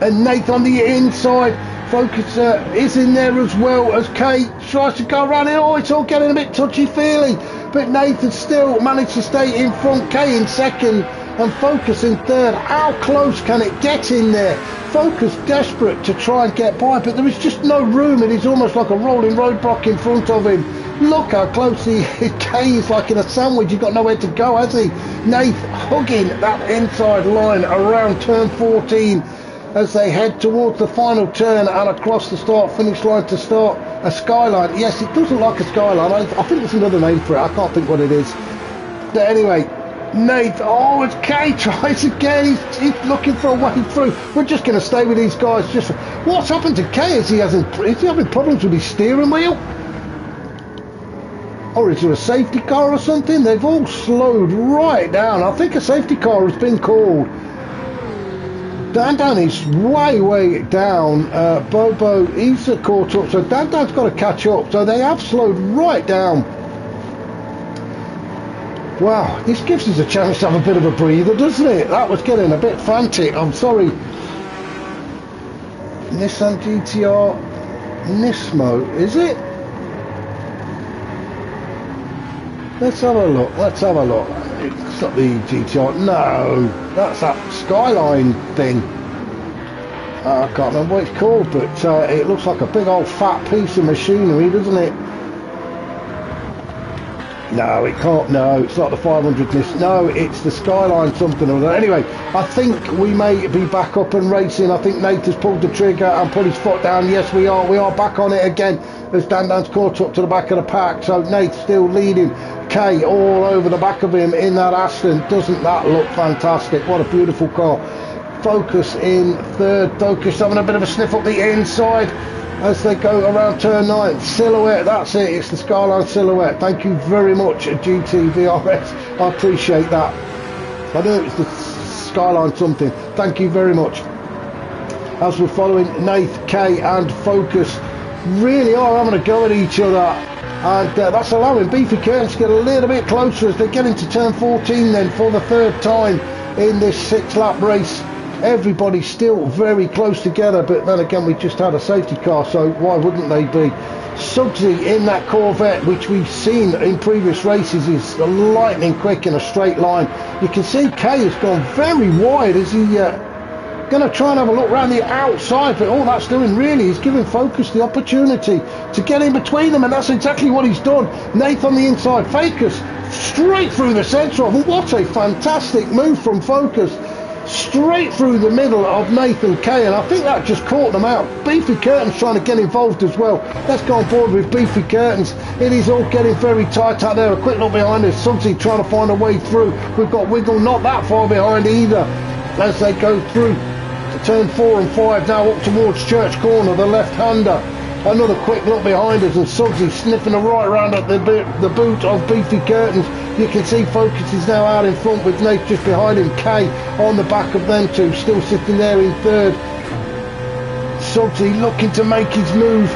And Nath on the inside. Focus is in there as well as Kay tries to go around it. Oh, it's all getting a bit touchy-feely, but Nathan still managed to stay in front. Kay in second and Focus in third. How close can it get in there? Focus desperate to try and get by, but there is just no room. It is almost like a rolling roadblock in front of him. Look how close he is. Kay is like in a sandwich. He's got nowhere to go, has he? Nath hugging that inside line around turn 14 as they head towards the final turn and across the start-finish line to start a skyline. Yes, it does look like a skyline. I think there's another name for it. I can't think what it is. But anyway, Nath, oh, as Kay tries again, he's looking for a way through. We're just going to stay with these guys. What's happened to Kay? Is he having problems with his steering wheel? Or is there a safety car or something? They've all slowed right down. I think a safety car has been called. Dan is way down. Bobo, he's caught up, so Dan's got to catch up. So they have slowed right down. Wow, this gives us a chance to have a bit of a breather, doesn't it? That was getting a bit frantic. I'm sorry. Nissan GTR Nismo, is it? Let's have a look. It's not the GTR. No, that's that Skyline thing. I can't remember what it's called, but it looks like a big old fat piece of machinery, doesn't it? No, it can't. No, it's not the 500. No, it's the Skyline something or other. Anyway, I think we may be back up and racing. I think Nate has pulled the trigger and put his foot down. Yes, we are. We are back on it again as Dan's caught up to the back of the pack. So Nate's still leading. Kay all over the back of him in that Aston. Doesn't that look fantastic? What a beautiful car. Focus in third. Focus having a bit of a sniff up the inside as they go around turn 9. Silhouette, that's it. It's the Skyline Silhouette. Thank you very much, GTVRS. I appreciate that. I know it's the Skyline something. Thank you very much. As we're following Nath, Kay and Focus really are having a go at each other. And that's allowing Beefy Curtains to get a little bit closer as they get into turn 14 then for the third time in this 6-lap race. Everybody's still very close together, but then again we just had a safety car, so why wouldn't they be? Suggsy in that Corvette, which we've seen in previous races, is lightning quick in a straight line. You can see Kay has gone very wide. Is he going to try and have a look around the outside? But all that's doing really is giving Focus the opportunity to get in between them, and that's exactly what he's done. Nath on the inside, Focus straight through the centre of him. What a fantastic move from Focus. Straight through the middle of Nathan Kay, and I think that just caught them out. Beefy Curtains trying to get involved as well. Let's go on board with Beefy Curtains. It is all getting very tight out there. A quick look behind us. Suggsy trying to find a way through. We've got Wiggle not that far behind either as they go through to turn 4 and 5 now up towards Church Corner, the left-hander. Another quick look behind us and Suggsy sniffing right around at the boot of Beefy Curtains. You can see Focus is now out in front with Nate just behind him. Kay on the back of them two, still sitting there in third. Suggsy looking to make his move.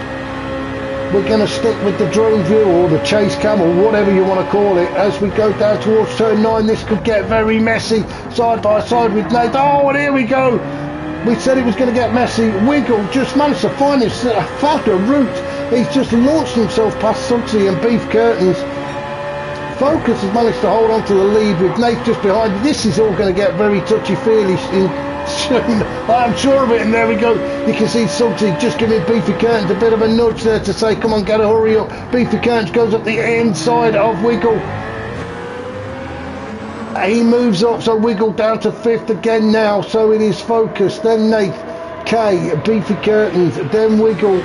We're going to stick with the drone view or the chase cam or whatever you want to call it as we go down towards turn 9. This could get very messy, side by side with Nate. Oh, and here we go. We said it was going to get messy. Wiggle just managed to find a route. He's just launched himself past Suggsy and Beef Curtains. Focus has managed to hold on to the lead with Nate just behind. This is all going to get very touchy-feely in soon. I'm sure of it. And there we go. You can see Suggsy just giving Beefy Curtains a bit of a nudge there to say, come on, get a hurry up. Beefy Curtains goes up the inside of Wiggle. He moves up, so Wiggle down to 5th again now. So it is Focus, then Nath, Kay, Beefy Curtains, then Wiggle,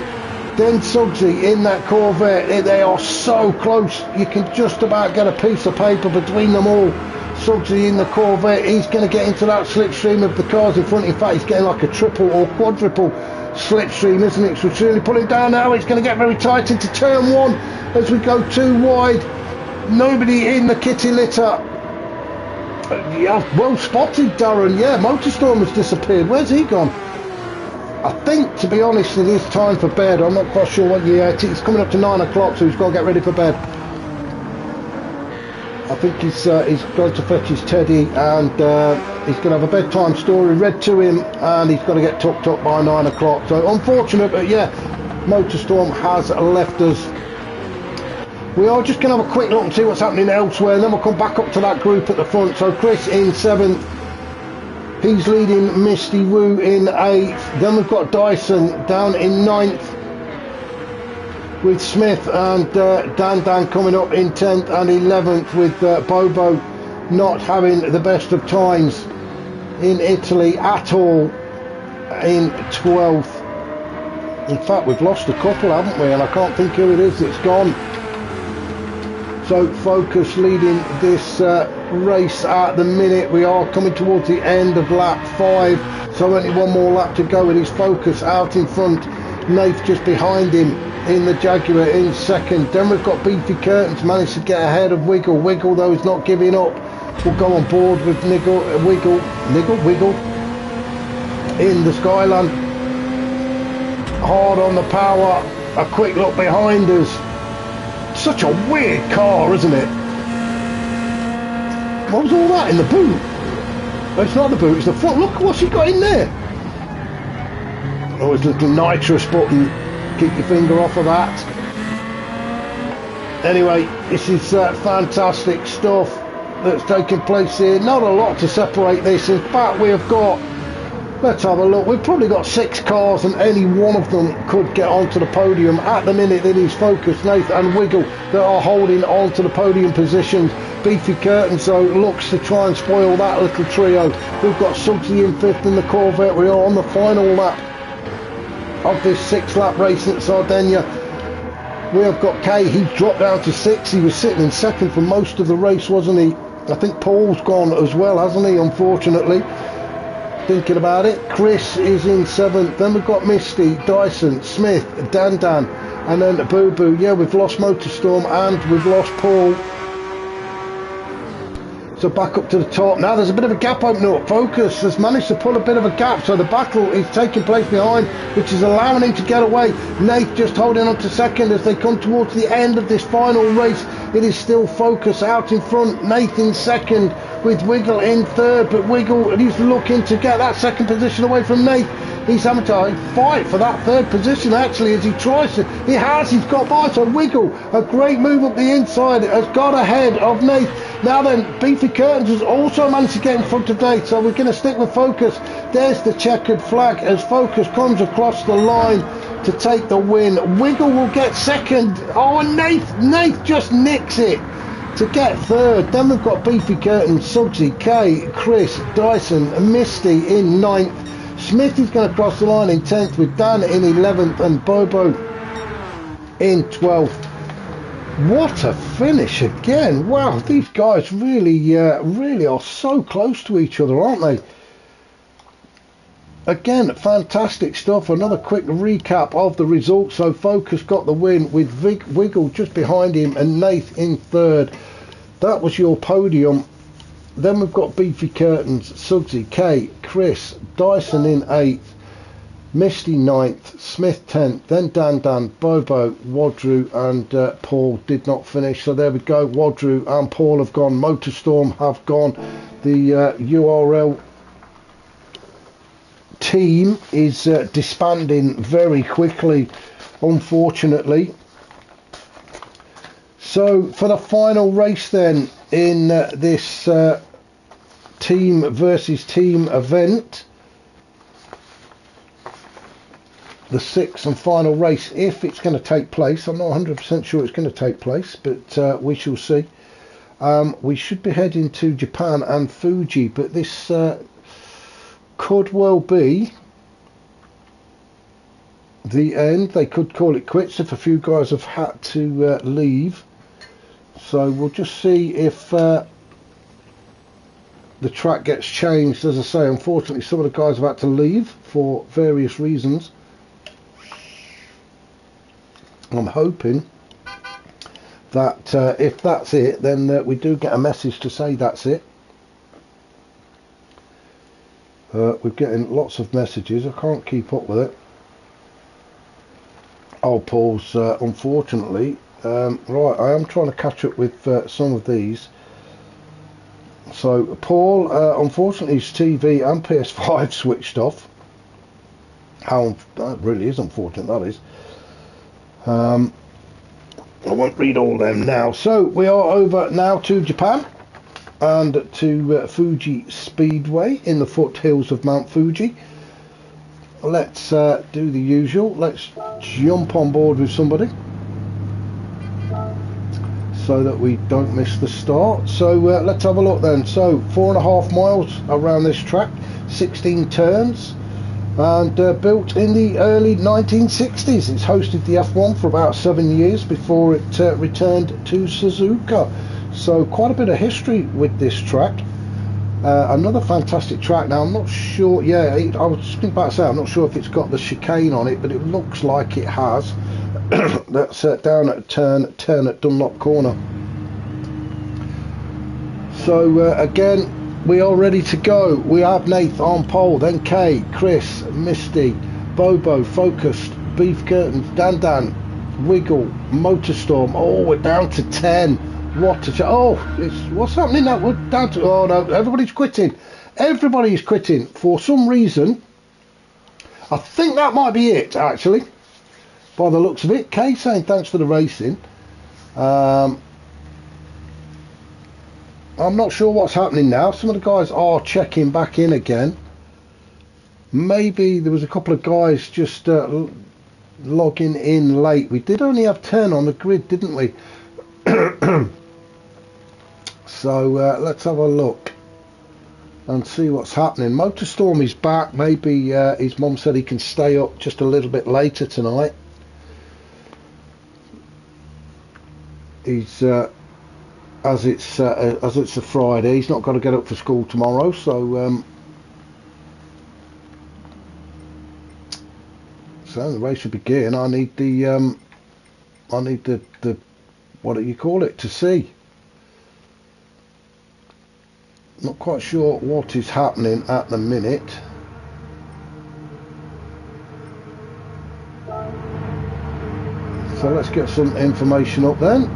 then Suggsy in that Corvette. They are so close. You can just about get a piece of paper between them all. Suggsy in the Corvette, he's going to get into that slipstream of the cars in front. In fact, he's getting like a triple or quadruple slipstream, isn't it? So it's really pulling down now. It's going to get very tight into turn 1 as we go too wide. Nobody in the kitty litter. Yeah, well spotted, Darren. Yeah, Motorstorm has disappeared. Where's he gone? I think, to be honest, it is time for bed. I'm not quite sure what year. It's coming up to 9 o'clock, so he's got to get ready for bed. I think he's going to fetch his teddy, and he's going to have a bedtime story read to him, and he's got to get tucked up by 9 o'clock. So unfortunate, but yeah, Motorstorm has left us. We are just going to have a quick look and see what's happening elsewhere, and then we'll come back up to that group at the front. So Chris in 7th. He's leading Misty Woo in 8th. Then we've got Dyson down in 9th. With Smith and Dan coming up in 10th and 11th, with Bobo not having the best of times in Italy at all in 12th. In fact, we've lost a couple, haven't we? And I can't think who it is that's gone. So Focus leading this race at the minute. We are coming towards the end of lap 5, so only one more lap to go. It is Focus out in front, Nath just behind him in the Jaguar in 2nd. Then we've got Beefy Curtains managed to get ahead of Wiggle. Wiggle, though, is not giving up. We'll go on board with Wiggle in the Skyline. Hard on the power. A quick look behind us. Such a weird car, isn't it? What was all that in the boot? No, it's not the boot, it's the front. Look what's he got in there. Oh, his little nitrous button. Keep your finger off of that. Anyway, this is fantastic stuff that's taking place here. Not a lot to separate this. In fact, we have got, let's have a look, we've probably got 6 cars and any one of them could get onto the podium. At the minute it is Focus, Nath and Wiggle that are holding on to the podium positions. Beefy Curtains, so looks to try and spoil that little trio. We've got Suggsy in 5th in the Corvette. We are on the final lap of this 6-lap race at Sardinia. We have got Kay, he dropped down to 6. He was sitting in 2nd for most of the race, wasn't he? I think Paul's gone as well, hasn't he, unfortunately? Thinking about it, Chris is in 7th. Then we've got Misty, Dyson, Smith, Dan, and then Boo Boo. Yeah, we've lost Motorstorm and we've lost Paul. So back up to the top. Now there's a bit of a gap opening up. Focus has managed to pull a bit of a gap, so the battle is taking place behind, which is allowing him to get away. Nath just holding on to 2nd as they come towards the end of this final race. It is still Focus out in front, Nath in 2nd, with Wiggle in 3rd, but Wiggle, he's looking to get that 2nd position away from Nath. He's having to fight for that 3rd position, actually, as he tries to. He's got by, so Wiggle, a great move up the inside, has got ahead of Nath. Now then, Beefy Curtains has also managed to get in front of Nath, so we're going to stick with Focus. There's the checkered flag as Focus comes across the line to take the win. Wiggle will get 2nd. Oh, and Nath just nicks it to get 3rd. Then we've got Beefy Curtains, Suggsy, Kay, Chris, Dyson, and Misty in 9th. Smith is going to cross the line in 10th with Dan in 11th and Bobo in 12th. What a finish again. Wow, these guys really are so close to each other, aren't they? Again, fantastic stuff. Another quick recap of the results. So Focus got the win with Wiggle just behind him and Nath in 3rd. That was your podium. Then we've got Beefy Curtains, Suggsy, Kay, Chris, Dyson in 8th, Misty 9th, Smith 10th, then Dan, Bobo, Wadru and Paul did not finish. So there we go, Wadru and Paul have gone, Motorstorm have gone. The URL team is disbanding very quickly, unfortunately. So for the final race then in this team versus team event, the sixth and final race, if it's going to take place. I'm not 100% sure it's going to take place, but we shall see. We should be heading to Japan and Fuji, but this could well be the end. They could call it quits if a few guys have had to leave. So we'll just see if the track gets changed. As I say, unfortunately some of the guys have had to leave for various reasons. I'm hoping that if that's it, then we do get a message to say that's it. We're getting lots of messages. I can't keep up with it. Oh, Paul's unfortunately. Right, I am trying to catch up with some of these. So Paul, unfortunately his TV and PS5 switched off. That really is unfortunate, that is. I won't read all them now. So we are over now to Japan and to Fuji Speedway in the foothills of Mount Fuji. Let's do the usual. Let's jump on board with somebody so that we don't miss the start. So let's have a look then. So 4.5 miles around this track, 16 turns, and built in the early 1960s. It's hosted the F1 for about 7 years before it returned to Suzuka. So quite a bit of history with this track. Another fantastic track. Now I'm not sure, I was just about to say, I'm not sure if it's got the chicane on it, but it looks like it has. That's down at turn 10 at Dunlop Corner. So again, we are ready to go. We have Nath on pole, then Kay, Chris, Misty, Bobo, Focused, Beef Curtains, Dan, Wiggle, Motorstorm. Oh, we're down to 10. What a what's happening now? We're down to, oh no, everybody's quitting. Everybody's quitting for some reason. I think that might be it, actually, by the looks of it. Kay saying thanks for the racing. I'm not sure what's happening now. Some of the guys are checking back in again. Maybe there was a couple of guys just logging in late. We did only have 10 on the grid, didn't we? So let's have a look and see what's happening. Motorstorm is back. Maybe his mum said he can stay up just a little bit later tonight. He's as it's a Friday, he's not got to get up for school tomorrow, so the race will begin. I need the what do you call it to see. Not quite sure what is happening at the minute. So let's get some information up then.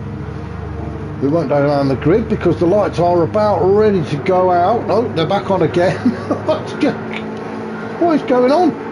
We won't go down the grid because the lights are about ready to go out. Oh, they're back on again. What is going on?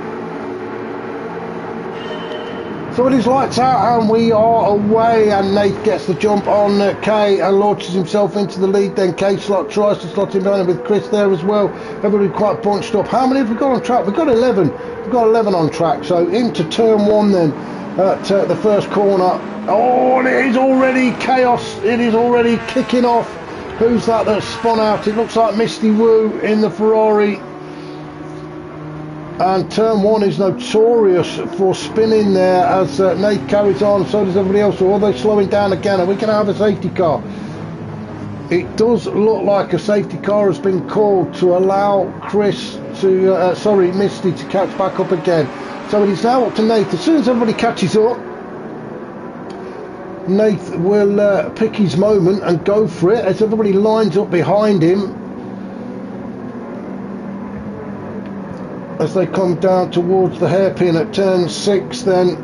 So it is lights out and we are away, and Nate gets the jump on Kay and launches himself into the lead. Then Kay tries to slot him behind him with Chris there as well. Everybody quite bunched up. How many have we got on track? We've got 11. We've got 11 on track. So into turn 1 then at the first corner. Oh, and it is already chaos. It is already kicking off. Who's that spun out? It looks like Misty Woo in the Ferrari. And turn 1 is notorious for spinning there as Nate carries on. So does everybody else. So are they slowing down again? Are we going to have a safety car? It does look like a safety car has been called to allow Chris to, Misty to catch back up again. So it is now up to Nate. As soon as everybody catches up, Nate will pick his moment and go for it as everybody lines up behind him. As they come down towards the hairpin at turn 6, then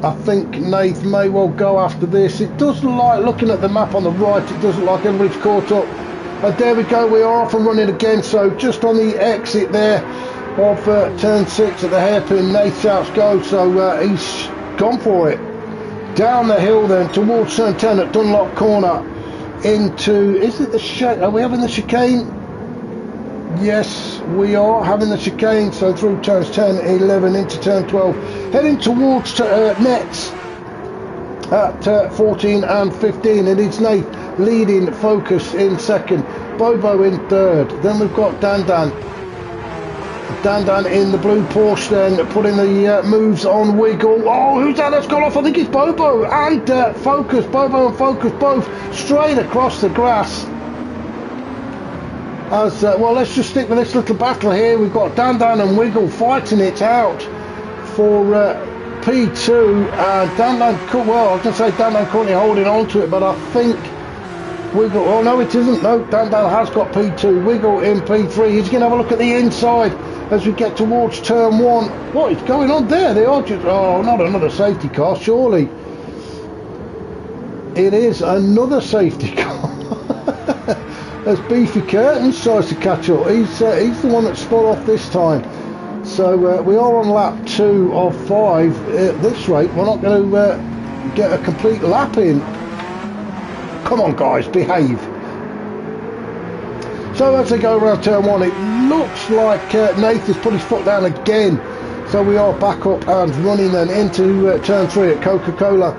I think Nath may well go after this. It does look like, looking at the map on the right, it does look like everybody's caught up. And there we go, we are off and running again. So just on the exit there of turn 6 at the hairpin, Nath shouts go. So he's gone for it. Down the hill then towards turn 10 at Dunlop Corner into, is it the chicane? Are we having the chicane? Yes, we are having the chicane, so through turns 10, 11 into turn 12, heading towards nets at 14 and 15. It is Nate leading, Focus in second, Bobo in third. Then we've got Dan in the blue Porsche, then putting the moves on Wiggle. Oh, who's that that's gone off? I think it's Bobo and Focus. Bobo and Focus both straight across the grass. As well, let's just stick with this little battle here. We've got Dan and Wiggle fighting it out for P2. Dan, well, I was going to say Dan currently holding on to it, but I think Wiggle, oh no it isn't, no, Dan has got P2, Wiggle in P3. He's going to have a look at the inside as we get towards turn 1. What is going on there? They are just, oh, not another safety car, surely. It is another safety car. As Beefy Curtains tries to catch up. He's the one that spun off this time. So we are on lap 2 of 5. At this rate, we're not going to get a complete lap in. Come on, guys, behave. So as they go around turn 1, it looks like Nathan's put his foot down again. So we are back up and running then into turn 3 at Coca-Cola.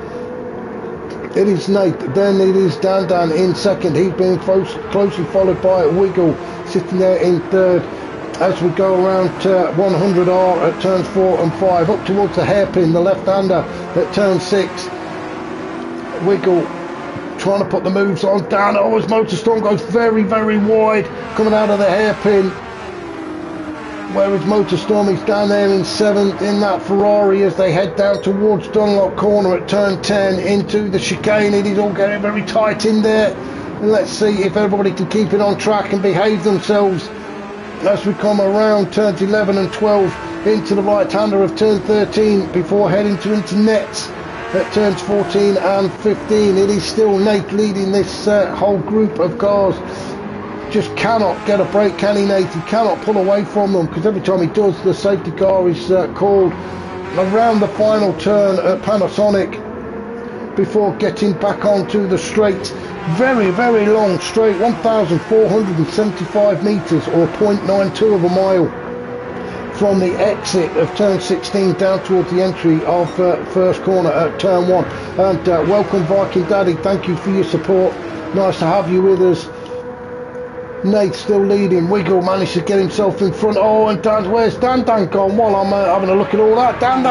It is Nate, then it is Dan in second. He's being closely followed by Wiggle sitting there in third. As we go around 100R at turns 4 and 5, up towards the hairpin, the left-hander at turn 6. Wiggle trying to put the moves on Dan. Oh, his Motorstorm goes very, very wide coming out of the hairpin. Whereas Motorstorm is down there in 7th in that Ferrari as they head down towards Dunlop Corner at turn 10 into the chicane. It is all getting very tight in there. And let's see if everybody can keep it on track and behave themselves as we come around turns 11 and 12 into the right-hander of turn 13 before heading into nets at turns 14 and 15. It is still Nate leading this whole group of cars. Just cannot get a break, can he, Nate? He cannot pull away from them because every time he does, the safety car is called around the final turn at Panasonic before getting back onto the straight. Very, very long straight, 1,475 metres or 0.92 of a mile from the exit of turn 16 down towards the entry of first corner at turn 1. And welcome, Viking Daddy. Thank you for your support. Nice to have you with us. Nate still leading. Wiggle managed to get himself in front. Oh, and where's Dan gone? While I'm having a look at all that. Dan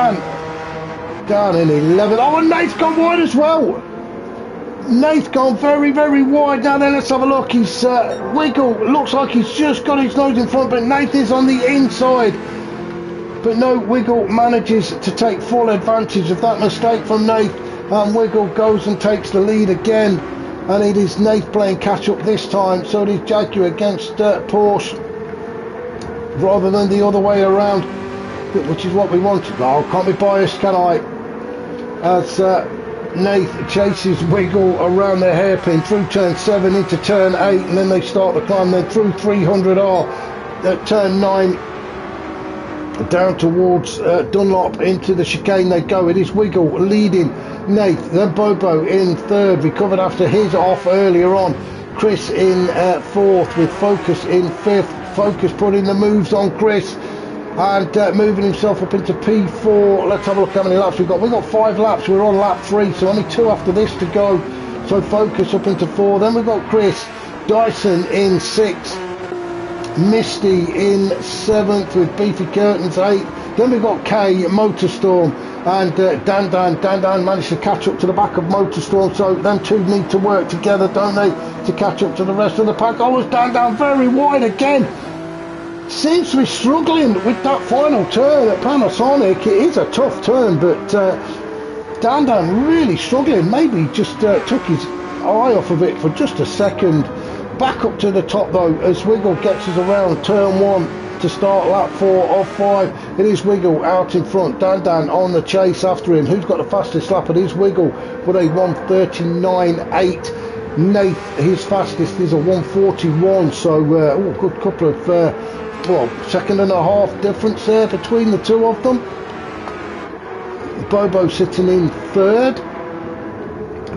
down in 11. Oh, and Nate's gone wide as well. Nate's gone very, very wide. Now then, let's have a look. He's Wiggle looks like he's just got his nose in front, but Nate is on the inside. But no, Wiggle manages to take full advantage of that mistake from Nate, and Wiggle goes and takes the lead again. And it is Nate playing catch up this time, so it is Jaguar against Porsche rather than the other way around, which is what we wanted. Oh, can't be biased, can I? As Nate chases Wiggle around their hairpin through turn 7 into turn 8, and then they start the climb, then through 300R at turn 9 down towards Dunlop into the chicane they go. It is Wiggle leading Nate, then Bobo in third, recovered after his off earlier on. Chris in fourth with Focus in fifth. Focus putting the moves on Chris and moving himself up into P4. Let's have a look how many laps we've got. We've got 5 laps. We're on lap 3, so only 2 after this to go. So Focus up into 4. Then we've got Chris Dyson in 6th. Misty in 7th with Beefy Curtains 8th. Then we've got K Motorstorm and Dan managed to catch up to the back of Motorstorm, so them two need to work together, don't they, to catch up to the rest of the pack. Oh, it's Dan very wide again. Seems to be struggling with that final turn at Panasonic. It is a tough turn, but Dan really struggling. Maybe just took his eye off of it for just a second. Back up to the top though as Wiggle gets us around turn 1 to start lap 4 of 5. It is Wiggle out in front, Dan on the chase after him. Who's got the fastest lap? It is Wiggle with a 1:39.8. Nate, his fastest is a 1:41, so good couple of second and a half difference there between the two of them. Bobo sitting in third.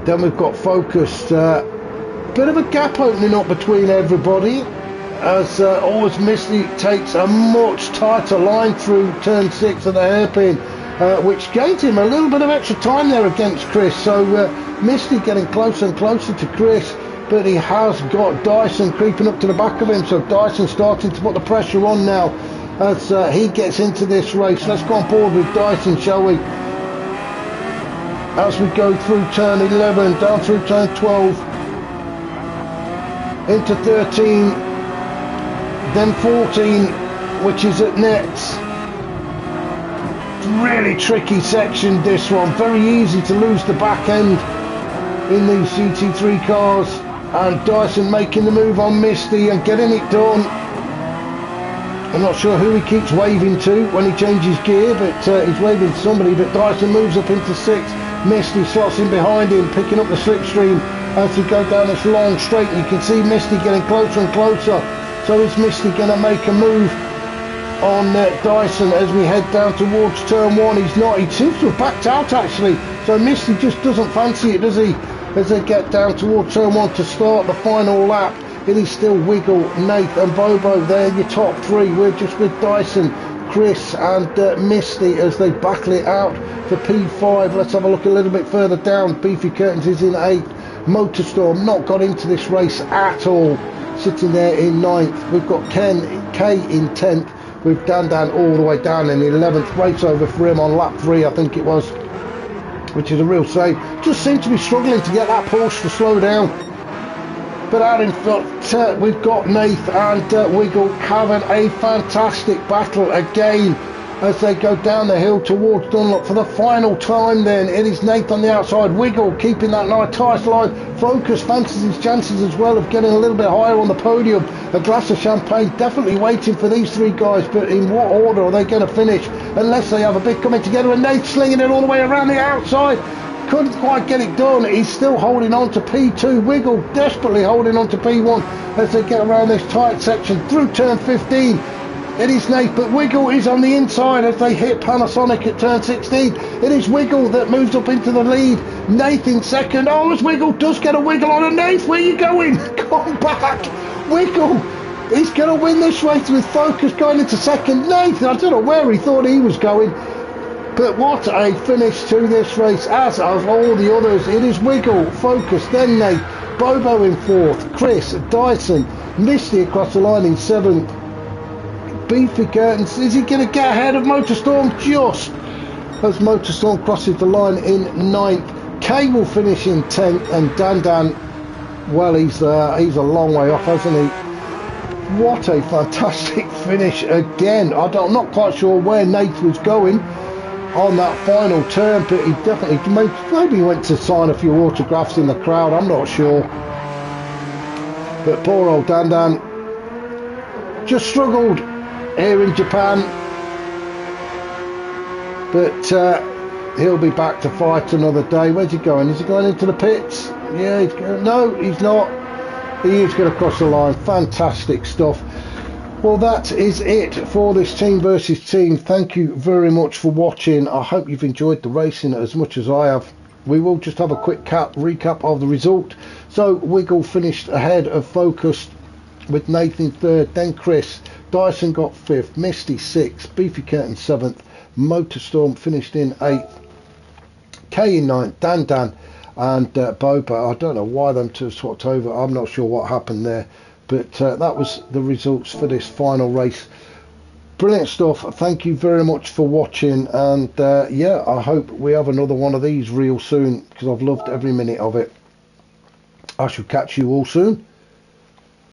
Then we've got Focus. Bit of a gap opening up between everybody. as always Misty takes a much tighter line through turn 6 of the hairpin, which gained him a little bit of extra time there against Chris. So Misty getting closer and closer to Chris, but he has got Dyson creeping up to the back of him, so Dyson starting to put the pressure on now as he gets into this race. Let's go on board with Dyson, shall we, as we go through turn 11, down through turn 12, into 13, then 14, which is at nets. Really tricky section, this one. Very easy to lose the back end in these GT3 cars, and Dyson making the move on Misty and getting it done. I'm not sure who he keeps waving to when he changes gear, but he's waving to somebody. But Dyson moves up into 6th. Misty slots in behind him, picking up the slipstream as we go down this long straight. You can see Misty getting closer and closer. So is Misty going to make a move on Dyson as we head down towards turn 1? He's not. He seems to have backed out actually. So Misty just doesn't fancy it, does he? As they get down towards turn 1 to start the final lap. It is still Wiggle, Nate and Bobo. They're your top 3. We're just with Dyson, Chris and Misty as they battle it out for P5. Let's have a look a little bit further down. Beefy Curtains is in 8th. Motorstorm not got into this race at all, sitting there in 9th. We've got Kay in 10th, with Dan all the way down in the 11th. Race over for him on lap 3, I think it was, which is a real shame. Just seemed to be struggling to get that Porsche to slow down. But out in front, we've got Nath and Wiggle having a fantastic battle again as they go down the hill towards Dunlop for the final time. Then it is Nath on the outside, Wiggle keeping that nice line. Focus fancies his chances as well of getting a little bit higher on the podium. A glass of champagne definitely waiting for these 3 guys, but in what order are they going to finish unless they have a bit coming together? And Nath slinging it all the way around the outside. Couldn't quite get it done. He's still holding on to P2. Wiggle desperately holding on to P1 as they get around this tight section through turn 15. It is Nate, but Wiggle is on the inside as they hit Panasonic at turn 16. It is Wiggle that moves up into the lead. Nate in second. Oh, as Wiggle does get a wiggle on a Nate. Where are you going? Come back. Wiggle. He's going to win this race with Focus going into second. Nate, I don't know where he thought he was going. But what a finish to this race, as of all the others. It is Wiggle, Focus, then Nate, Bobo in 4th, Chris, Dyson, Misty across the line in 7th. Beefy Curtains, is he going to get ahead of Motorstorm? Just as Motorstorm crosses the line in 9th. Kay will finish in 10th, and Dan, well, he's a long way off, hasn't he? What a fantastic finish again. I'm not quite sure where Nate was going on that final turn, but he definitely maybe he went to sign a few autographs in the crowd, I'm not sure. But poor old Dan just struggled here in Japan, but he'll be back to fight another day. Where's he going? Is he going into the pits? Yeah, he's going. No, he's not. He is going to cross the line. Fantastic stuff. Well, that is it for this team versus team. Thank you very much for watching. I hope you've enjoyed the racing as much as I have. We will just have a quick recap of the result. So Wiggle finished ahead of Focus with Nathan 3rd, then Chris. Dyson got 5th, Misty 6th, Beefy Curtain 7th, Motorstorm finished in 8th, Kay in 9th, Dan and Boba. I don't know why them two swapped over. I'm not sure what happened there. But that was the results for this final race. Brilliant stuff. Thank you very much for watching. And yeah, I hope we have another one of these real soon, because I've loved every minute of it. I shall catch you all soon.